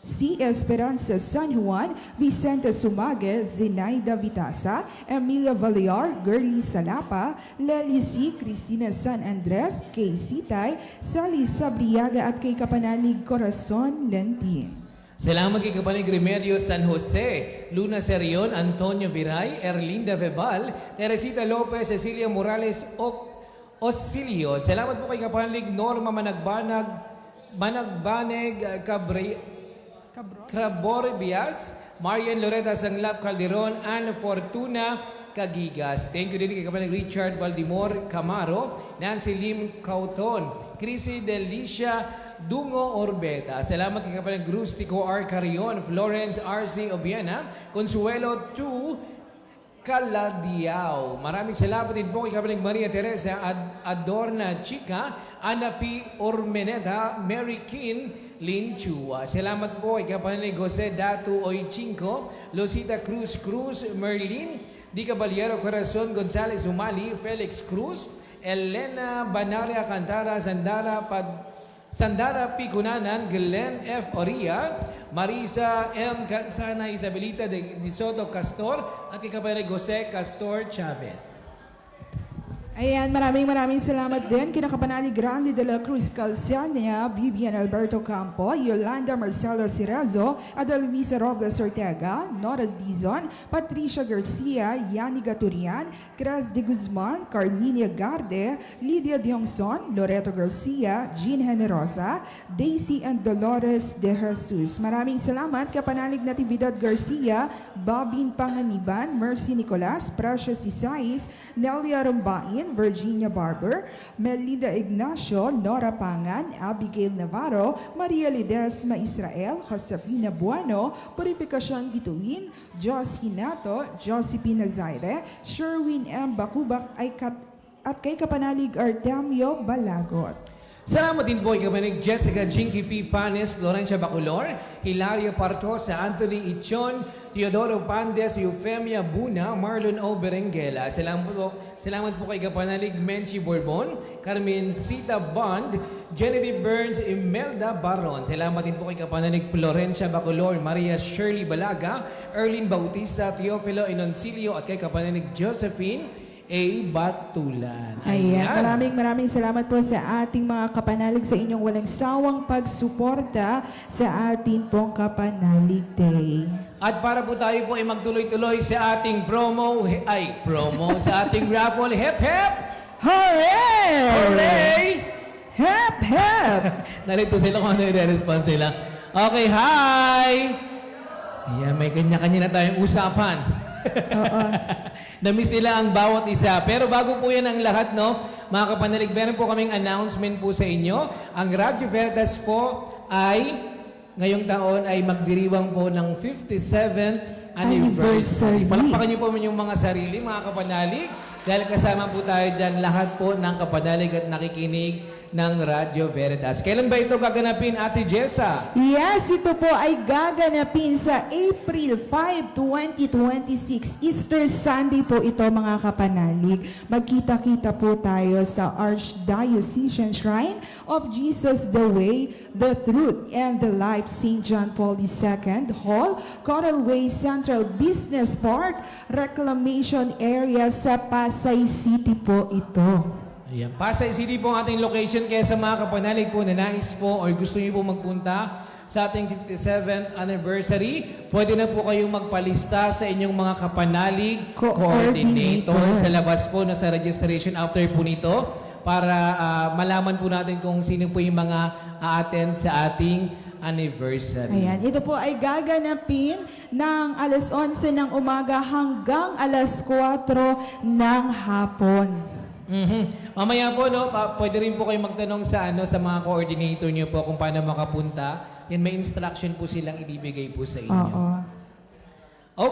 C. Esperanza San Juan, Vicente Sumage, Zenaida Vitasa, Emilia Valiar, Girly Salapa, Lely C. Cristina San Andres, kay Sitay, Sally Sabriaga at kay Kapanalig Corazon Lentin. Salamat kay Kapanalig Remedios San Jose, Luna Serion, Antonio Viray, Erlinda Vebal, Teresita Lopez, Cecilia Morales Osilio. Salamat po kay Kapanalig Norma Managbaneg Craborbias, Marian Loreta Sanglap Calderon, Anna Fortuna Cagigas. Thank you din kay Kapanalig Richard Valdemor Camaro, Nancy Lim Cauton, Chrissy Delicia Dungo Orbeta. Salamat kay Kapanalig Rustico R. Carion, Florence R.C. Obiena, Consuelo 2 Caladiao. Maraming salamat din po kay Kapanalig Maria Teresa Adorna Chica, Ana P. Ormeneda, Mary Kin Lin Chua. Salamat po kay Kapanalig Jose Datu Oychinko, Losita Cruz, Merlin Di Caballero Corazon Gonzales Umali, Felix Cruz, Elena Banaria Cantara, Sandara P. Cunanan, Glenn F. Oria, Marisa M. Cansana, Isabelita de Soto Castor, at kay Kapanalig Jose Castor Chavez. Ayan, maraming salamat din kina Kapanalig Grande de la Cruz Calciania, Vivian Alberto Campo, Yolanda Marcelo Cirezo, Adalvisa Robles Ortega, Nora Dizon, Patricia Garcia, Yani Gaturian, Cres de Guzman, Carminia Garde, Lydia Diongson, Loreto Garcia, Jean Generosa, Daisy and Dolores de Jesus. Maraming salamat Kapanalig Natividad Garcia, Bobin Panganiban, Mercy Nicolas, Precious Isais, Nelia Rumbain, Virginia Barber, Melinda Ignacio, Nora Pangan, Abigail Navarro, Maria Ledesma Israel, Josefina Buano, Purificacion Bituin, Jos Hinato, Josephine Zaire, Sherwin M. Bakubak at kay Kapanalig Artemio Balagot. Salamat din po kay Kapanalig Jessica Jinky P. Panes, Florencia Bacolor, Hilario Partosa, Anthony Ichon, Teodoro Pandes, Eufemia Buna, Marlon O. Berenguela. Salamat po kay Kapanalig Menchi Bourbon, Carmen Sita Bond, Genevieve Burns, Imelda Baron. Salamat din po kay Kapanalig Florencia Bacolor, Maria Shirley Balaga, Erlyn Bautista, Teofilo Inoncilio at kay Kapanalig Josephine A. Batulan. Ayan, maraming salamat po sa ating mga kapanalig sa inyong walang sawang pagsuporta sa ating pong Kapanalig Day. At para po tayo po ay magtuloy-tuloy sa ating sa ating raffle. Hep, hep! Hooray! Hooray! Hep, hep! Narito sila kung ano yung response nila. Okay, hi! Ayan, may kanya-kanya na tayong usapan. Oo. Na-miss nila ang bawat isa. Pero bago po yan ang lahat, no, mga kapanalig, meron po kaming announcement po sa inyo. Ang Radio Veritas po ay ngayong taon ay magdiriwang po ng 57th anniversary. Palakpakan niyo po yung mga sarili, mga kapanalig. Dahil kasama po tayo dyan lahat po ng kapanalig at nakikinig ng Radio Veritas. Kailan ba ito gaganapin, Ate Jessa? Yes, ito po ay gaganapin sa April 5, 2026. Easter Sunday po ito, mga kapanalig. Magkita-kita po tayo sa Archdiocesan Shrine of Jesus the Way, the Truth, and the Life, St. John Paul II Hall, Coral Way Central Business Park, Reclamation Area sa Pasay City po ito. Ayan. Pasay City po ang ating location, kaya sa mga kapanalig po na nais po or gusto niyo po magpunta sa ating 57th anniversary, pwede na po kayong magpalista sa inyong mga kapanalig coordinator sa labas po na sa registration after po nito para malaman po natin kung sino po yung mga a-attend sa ating anniversary. Ayan, ito po ay gaganapin ng alas 11 ng umaga hanggang alas 4 ng hapon. Mamaya po, no, pwede rin po kayo magtanong sa mga coordinator niyo po kung paano makapunta. Yan, may instruction po silang ibibigay po sa inyo. Oo.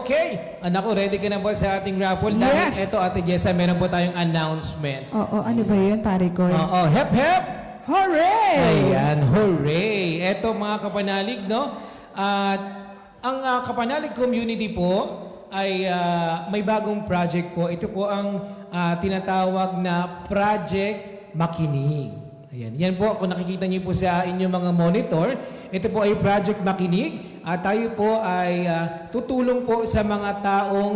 Okay. Anak ko, ready ka na po sa ating raffle? Yes. Dahil ito, Ate Jessa, meron po tayong announcement. Oo, ano ba yun, pare ko? Oo, hep hep! Hooray! Ayan, hooray! Ito mga kapanalig, no? At ang kapanalig community po ay may bagong project po. Ito po ang tinatawag na Project Makinig. Ayan. Yan po, kung nakikita niyo po sa inyong mga monitor, ito po ay Project Makinig. At tayo po ay tutulong po sa mga taong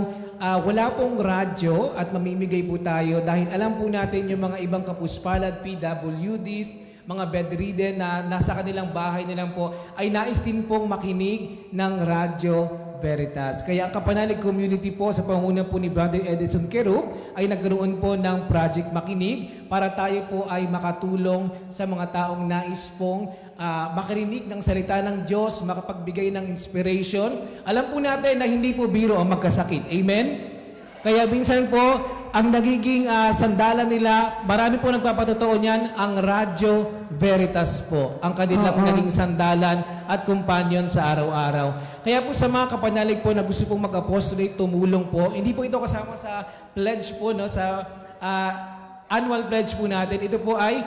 wala pong radyo at mamimigay po tayo dahil alam po natin yung mga ibang kapuspalad, PWDs, mga bedridden na nasa kanilang bahay nilang po ay nais din pong makinig ng Radyo Veritas. Kaya ang Kapanalig Community po sa pangunguna po ni Brother Edison Kerub ay nagkaroon po ng Project Makinig para tayo po ay makatulong sa mga taong nais pong makarinig ng salita ng Diyos, makapagbigay ng inspiration. Alam po natin na hindi po biro ang magkasakit. Amen? Kaya minsan po, ang nagiging sandalan nila, marami po nagpapatotoo niyan, ang Radyo Veritas po. Ang kanilang naging sandalan at companion sa araw-araw. Kaya po sa mga kapanalig po na gusto pong mag-apostolate, tumulong po. Hindi po ito kasama sa pledge po, no, sa annual pledge po natin. Ito po ay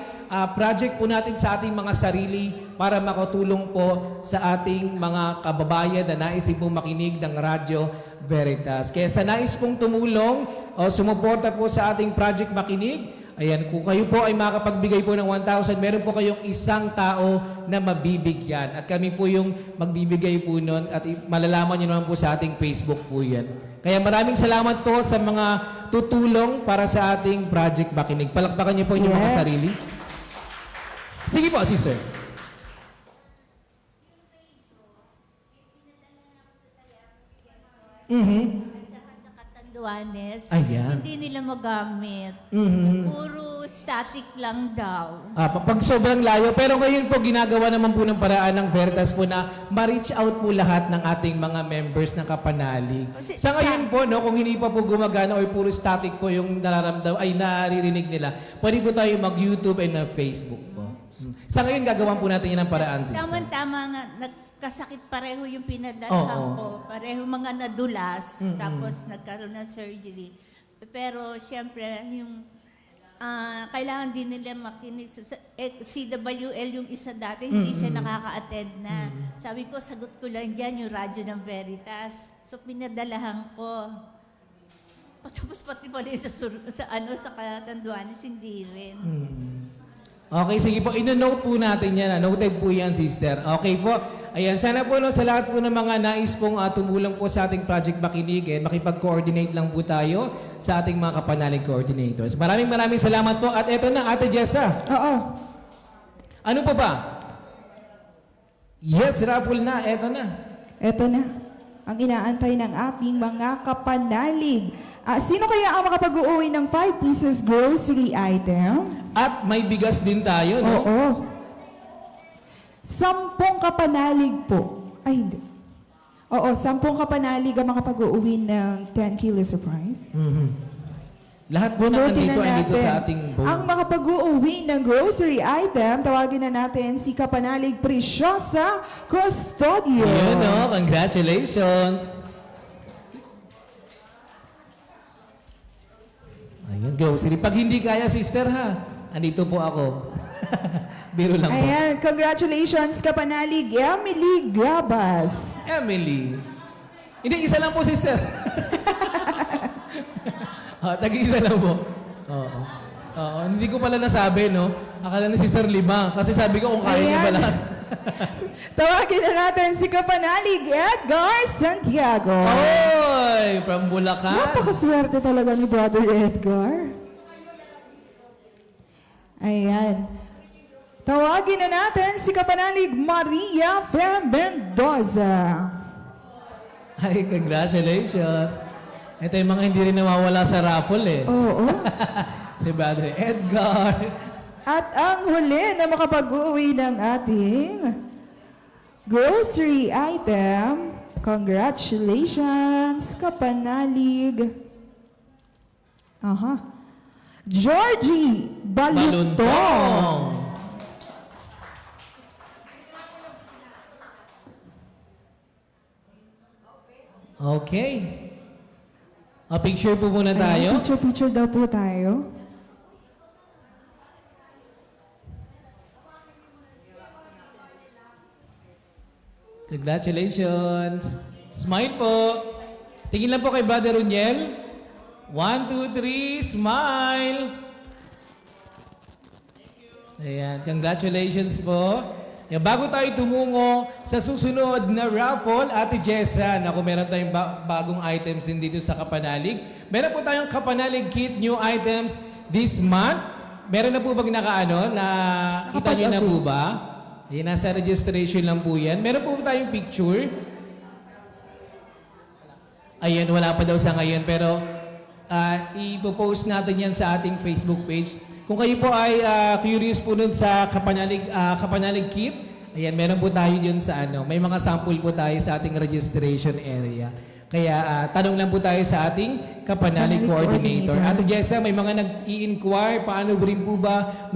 project po natin sa ating mga sarili para makatulong po sa ating mga kababayan na nais din pong makinig ng Radyo Veritas. Kaya sa nais pong tumulong o sumuporta po sa ating Project Makinig, ayan, kung kayo po ay makapagbigay po ng 1,000, meron po kayong isang tao na mabibigyan. At kami po yung magbibigay po nun at malalaman nyo naman po sa ating Facebook po yan. Kaya maraming salamat po sa mga tutulong para sa ating Project Makinig. Palakpakan niyo po yung mga sarili. Sige po, sister. At saka sa Catanduanes, Ayan. hindi nila magamit. Puro static lang daw. Pag sobrang layo, pero ngayon po ginagawa naman po ng paraan ng Veritas po na ma-reach out po lahat ng ating mga members ng Kapanalig. Sa ngayon po, no, kung hindi pa po gumagana or puro static po yung naririnig nila, pwede po tayo mag-YouTube and Facebook po. Sa ngayon, gagawan po natin yan ng paraan, sister. Tama-tama nga, nagkasakit pareho yung pinadalahan ko. Pareho mga nadulas, tapos nagkaroon ng surgery. Pero siyempre, yung kailangan din nila makinig. CWL yung isa dati, hindi siya nakaka-attend na. Sabi ko, sagot ko lang dyan yung radyo ng Veritas. So pinadalahan ko. Tapos pati pala sa Catanduanes, hindi rin. Okay, sige po. Ino-note po natin yan. Noted po yan, sister. Okay po. Ayan, sana po no, sa lahat po ng mga nais pong tumulong po sa ating Project Makinig, makipag-coordinate lang po tayo sa ating mga Kapanalig coordinators. Maraming salamat po. At eto na, Ate Jessa. Oo. Ano pa ba? Yes, raffle na. Eto na. Eto na, ang inaantay ng ating mga kapanalig. Sino kaya ang makapag-uwi ng 5 pieces grocery item? At may bigas din tayo, no? Oo. 10 kapanalig po. Ay, hindi. Oo, 10 kapanalig ang makapag-uwi ng 10 kilo surprise. Lahat po ng Bunutin nandito na ay dito natin. sa ating bowl. Ang makapag-uuwi ng grocery item, tawagin na natin si Kapanalig Preciosa Custodio. Yun, no? Congratulations! Ayan, grocery. Pag hindi kaya, sister, ha? Andito po ako. Biro lang po. Ayan, congratulations Kapanalig Emily Gabas. Emily. Hindi, isa lang po, sister. Tagi-isa lang po. Oo. Oo. Hindi ko pala nasabi, no? Akala ni sister 5. Kasi sabi ko kung kaya niya Ayan. pala. Tawagin na natin si Kapanalig Edgar Santiago. Oy! From Bulacan. Napakaswerte talaga ni Brother Edgar. Ayan. Tawagin na natin si Kapanalig Maria Fer Mendoza. Ay, congratulations. Ito yung mga hindi rin nawawala sa raffle, eh. Oo. Si Brother Edgar. At ang huli na makapag-uwi ng ating grocery item, congratulations, Kapanalig. Georgie Baluntong. Okay. Picture po muna tayo. Picture daw po tayo. Congratulations. Smile po. Tingin lang po kay Brother Runiel. 1, 2, 3, smile. Ayan, congratulations po. Yan, bago tayo tumungo sa susunod na raffle, Ate Jessa, naku, meron tayong bagong items din dito sa Kapanalig. Meron po tayong Kapanalig Kit, new items this month. Meron na po bang kita nyo na po ba? Ayan, nasa registration lang po yan. Meron po tayong picture. Ayan, wala pa daw sa ngayon, pero ipopost natin yan sa ating Facebook page. Kung kayo po ay curious po dun sa Kapanalig Kit, ayan, meron po tayo dun sa may mga sample po tayo sa ating registration area. Kaya tanong lang po tayo sa ating Kapanalig Coordinator. Ate Jessa, may mga nag-i-inquire, paano rin po ba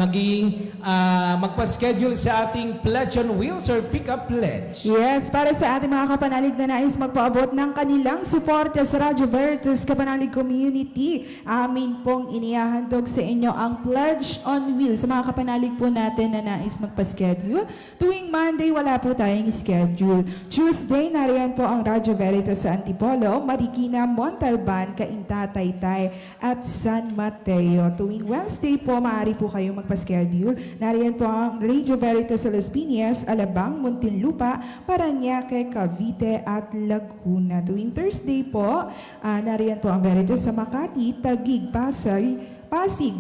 magpa-schedule sa ating Pledge on Wheels or Pick-up Pledge? Yes, para sa ating mga Kapanalig na nais magpaabot ng kanilang suporta sa Radyo Veritas Kapanalig Community, amin pong inihahandog sa inyo ang Pledge on Wheels sa mga Kapanalig po natin na nais magpa-schedule. Tuwing Monday, wala po tayong schedule. Tuesday, nariyan po ang Radyo Veritas sa Antipolo, Marikina, Montalban, Cainta, Taytay, at San Mateo. Tuwing Wednesday po, maaari po kayong magpa-schedule. Nariyan po ang Radio Veritas sa Las Piñas, Alabang, Muntinlupa, Parañaque, Cavite, at Laguna. Tuwing Thursday po, nariyan po ang Veritas sa Makati, Taguig, Pasig,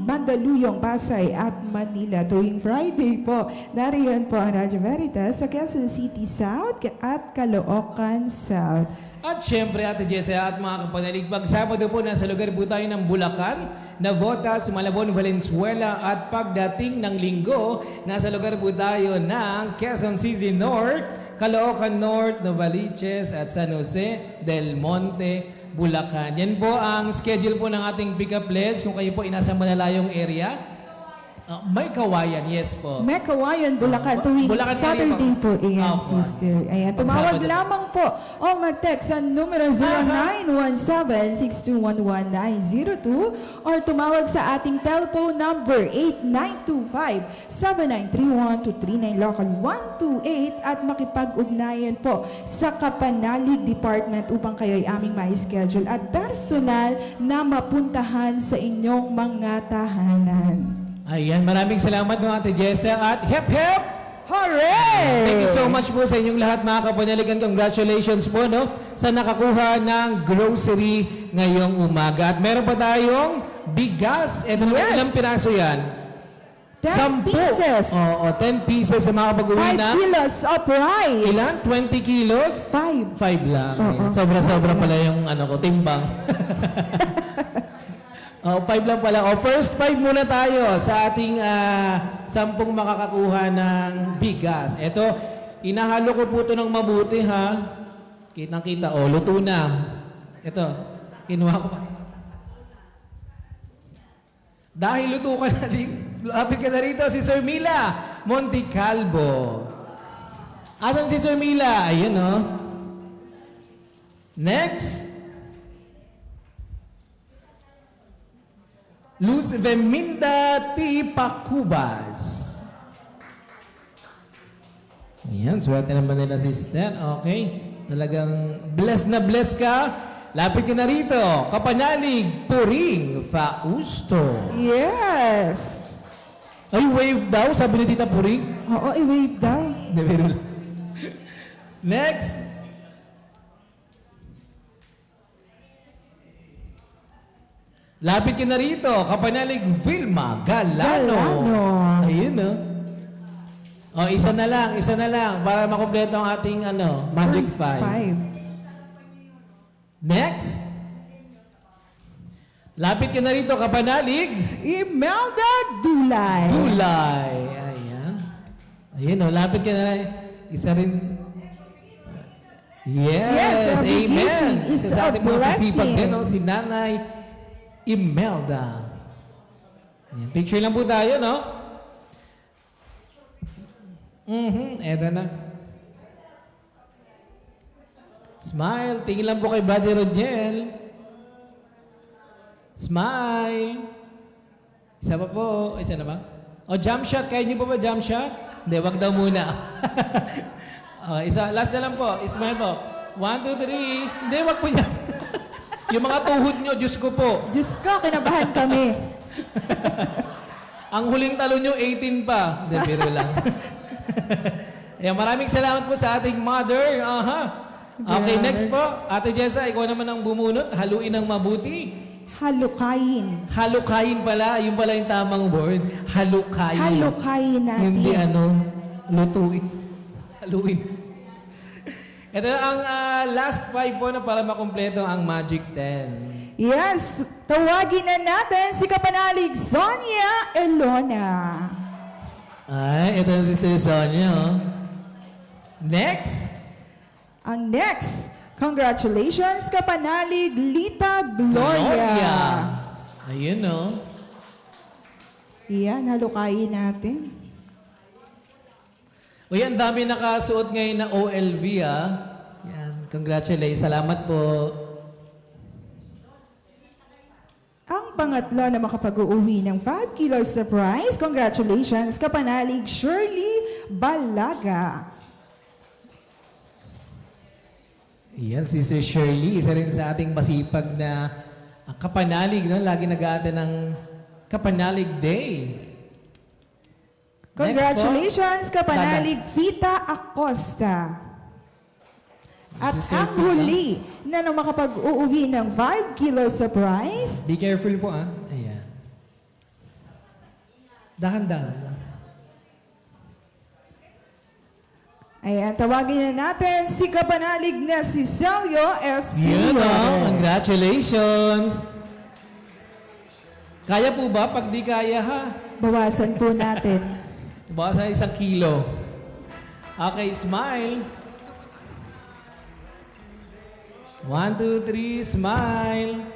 Mandaluyong, Pasay, at Manila. Tuwing Friday po, nariyan po ang Radio Veritas sa Quezon City South at Caloocan South. At syempre, Ate Jessa at mga Kapanalig, pag Sabado po, nasa lugar po tayo ng Bulacan, Navotas, Malabon, Valenzuela, at pagdating ng Linggo, nasa lugar po tayo ng Quezon City North, Caloocan North, Novaliches, at San Jose del Monte, Bulacan. Yan po ang schedule po ng ating pick-up pledge. Kung kayo po inasa malalayong area, may Kawayan, yes po. May Kawayan, Bulacan. Tuwing Bulacan Saturday po, iyan, Opo. sister. Ayan, Pag tumawag Sabado. lamang po o mag-text sa numero 0917-621-1902 or tumawag sa ating telephone number 8925-7931-239 local 128 at makipag-ugnayan po sa Kapanalig Department upang kayo ay aming ma-schedule at personal na mapuntahan sa inyong mga tahanan. Ayan, maraming salamat mga Ate Jessa at hep hep! Hooray! Thank you so much po sa inyong lahat mga Kapanaligan. Congratulations po sa nakakuha ng grocery ngayong umaga. At meron pa tayong bigas. Ito naman, ilang piraso yan? 10 pieces. Oo, 10 pieces sa mga pag-uwi 5 na. kilos of rice. Ilan? 20 kilos? 5. 5 lang. Ayan. Sobra-sobra pala yung timbang. 5 lang pala. First 5 muna tayo sa ating 10 makakakuha ng bigas. Ito, inahalo ko po ito ng mabuti ha. Kitang-kita. Luto na. Ito, kinuha ko pa. Dahil luto ka na, lapit ka na rito, si Sir Mila Monticalvo. Asan si Sir Mila? Ayun, oh. Next. Luz Veminda Tipacubas. Ayan, swerte naman nila sister. Okay. Talagang bless na bless ka. Lapit ka na rito. Kapanalig, Puring, Fausto. Yes! Ay, wave daw, sabi ni Tita Puring. Oo, i-wave daw. Hindi, biro lang. Next. Lapit ka na rito. Kapanalig, Vilma Galano. Ayun, no? O, isa na lang, para makumpleto ang ating, Magic First 5. Next. Lapit ka na rito, Kapanalig. Imelda Dulay. Dulay. Ayan. Ayun, o, lapit ka na. Isa rin. Yes, every amen. blessing is Isa sa ating a mga sisipag blessing. din, si Nanay Imelda. Ayan, picture lang po tayo, no? Eto na. Smile. Tingin lang po kay Buddy Rogel. Smile. Isa pa po. Isa na ba? O, jump shot. Kaya niyo po ba jump shot? Hindi, wag daw muna. Isa. Last na lang po. Smile po. 1, 2, 3. Hindi, wag po niya. Yung mga tuhod nyo, Diyos ko po. Diyos ko, kinabahan kami. Ang huling talo nyo, 18 pa. Hindi, biro lang. Ayan, maraming salamat po sa ating mother. Okay, next po. Ate Jessa, ikaw naman ang bumunot. Haluin ng mabuti. Halukayin. Halukayin pala. Yun pala yung tamang word. Halukayin. Halukayin natin. Hindi lutuin. Haluin. Ito ang last 5 po na para makumpleto ang Magic 10. Yes, tawagin na natin si Kapanalig Sonia Elona. Ay, ito ang Sister Sonia. Oh. Next. Ang next, congratulations Kapanalig Lita Gloria. Ayun, no? Yan, halukayin natin. Uy, ang dami nakasuot ngayon na OLV, Yan, congratulations. Salamat po. Ang pangatlo na makapag-uuwi ng 5 kilo surprise, congratulations Kapanalig Shirley Balaga. Yan, Sister Shirley, isa rin sa ating masipag na kapanalig, no? Lagi nag-aata ng Kapanalig Day. Congratulations Kapanalig Vita Acosta. At Sister ang Vita. huli na makapag-uuwi ng 5 kilo surprise, Be careful po, Ayan. Dahan-dahan. ayan, tawagin na natin si Kapanalig na si Celio Yun, Esquilo. Congratulations. Kaya po ba? Pag di kaya, Bawasan po natin. Baka sa 1 kilo. Okay, smile. 1, 2, 3, smile.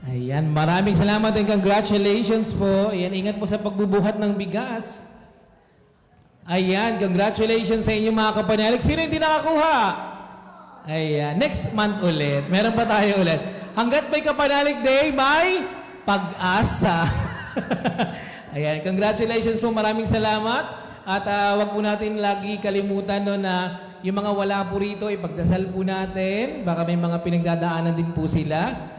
Ayan, maraming salamat and congratulations po. Ayan, ingat po sa pagbubuhat ng bigas. Ayan, congratulations sa inyo mga kapanalig. Sino hindi nakakuha? Ayan, next month ulit. Meron pa tayo ulit. Hanggat may Kapanalig Day, may pag-asa. Ayan, congratulations po. Maraming salamat. At wag po natin lagi kalimutan na yung mga wala po rito, ipagdasal po natin. Baka may mga pinagdadaanan din po sila.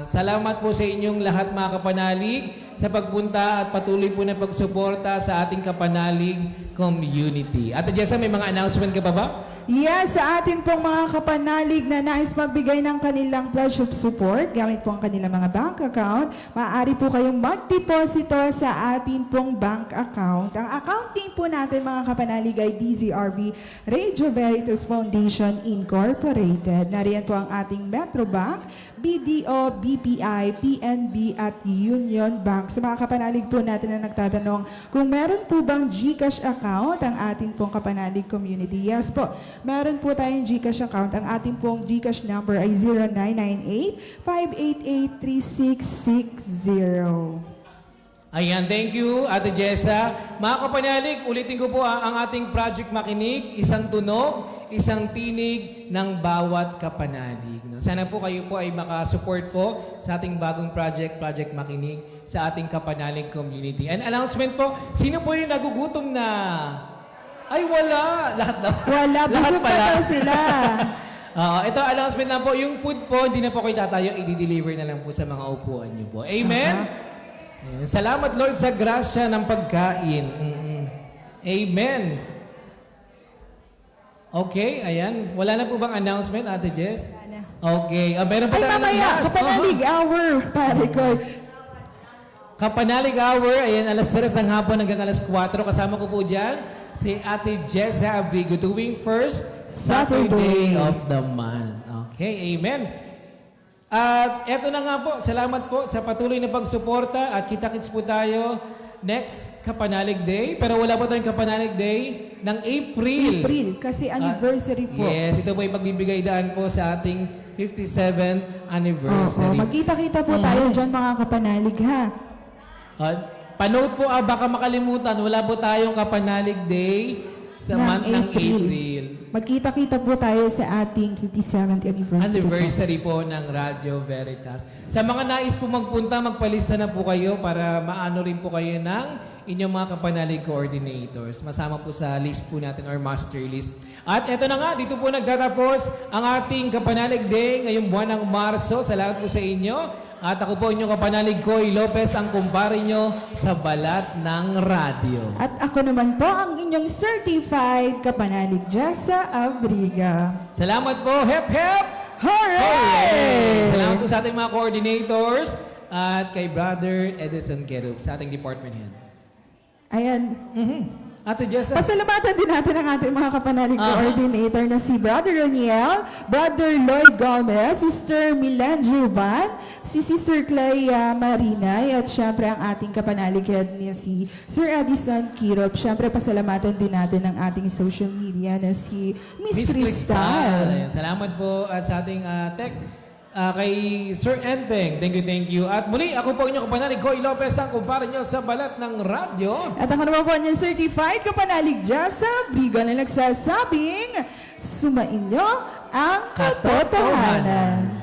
Salamat po sa inyong lahat mga kapanalig sa pagpunta at patuloy po na pagsuporta sa ating kapanalig community. Ate Jessa, may mga announcement ka pa ba? Yes, sa atin pong mga kapanalig na nais magbigay ng kanilang pledge of support, gamit po ang kanilang mga bank account, maaari po kayong mag-deposito sa atin pong bank account. Ang accounting po natin mga kapanalig ay DZRV Radio Veritas Foundation Incorporated. Nariyan po ang ating Metrobank, BDO, BPI, PNB at Union Bank sa mga kapanalig po natin na nagtatanong kung meron po bang GCash account ang ating pong kapanalig community. Yes po, meron po tayong GCash account. Ang ating pong GCash number ay 0998-588-3660. Ayan, thank you, Ate Jessa. Mga kapanalig, ulitin ko po ang ating Project Makinig, isang tunog, isang tinig ng bawat kapanalig. No? Sana po kayo po ay makasupport po sa ating bagong project, Project Makinig, sa ating kapanalig community. And announcement po, sino po yung nagugutom na? Ay, wala! Lahat na. Wala, Lahat busog pa daw sila. Ito, announcement na po, yung food po, hindi na po kayo tatayo, i-deliver na lang po sa mga upuan niyo po. Amen? Ayan. Salamat, Lord, sa grasya ng pagkain. Amen. Okay, ayan. Wala na po bang announcement, Ate Jess? Wala na. Okay. Meron pa Ay, tayo ng mamaya, last. kapanalig hour, pare ko. Kapanalig hour, ayan, alas 3 ng hapon hanggang alas 4. Kasama ko po dyan si Ate Jessa Abrigo tuwing first Saturday of the month. Okay, amen. At eto na nga po, salamat po sa patuloy na pagsuporta at kita-kits po tayo next Kapanalig Day. Pero wala pa tayong Kapanalig Day ng April. Kasi anniversary po. Yes, ito po ay pagbibigay daan po sa ating 57th anniversary. Magkita-kita po tayo dyan mga kapanalig ha. Panood po, baka makalimutan, wala po tayong Kapanalig Day sa month ng April. Magkita-kita po tayo sa ating 57th Anniversary po ng Radio Veritas. Sa mga nais po magpunta, magpalista na po kayo para maano rin po kayo ng inyong mga kapanalig coordinators. Masama po sa list po natin or master list. At eto na nga, dito po nagtatapos ang ating Kapanalig Day ngayong buwan ng Marso. Salamat po sa inyo. At ako po inyong kapanalig Koy Lopez, ang kumpare nyo sa balat ng radyo. At ako naman po ang inyong certified kapanalig Jessa Abriga. Salamat po. Hep, hep! Hooray! Salamat po sa ating mga coordinators at kay Brother Edison Kerub sa ating department head. Ayan. Ate Jessa. Pasalamatan din natin ang ating mga kapanalig coordinator na si Brother Roniel, Brother Lloyd Gomez, Sister Milan Juban, si Sister Clea Marinay, at syempre ang ating kapanalig head niya si Sir Addison Kirop. Syempre pasalamatan din natin ang ating social media na si Miss Cristal. Ayan, salamat po at sa ating tech. Kay Sir Enteng, thank you. At muli, ako po inyong kapanalig, Koy Lopez, ang kumpare nyo sa balat ng radyo. At ako naman po inyong certified kapanalig Jessa Abriga na nagsasabing, sumainyo ang katotohanan.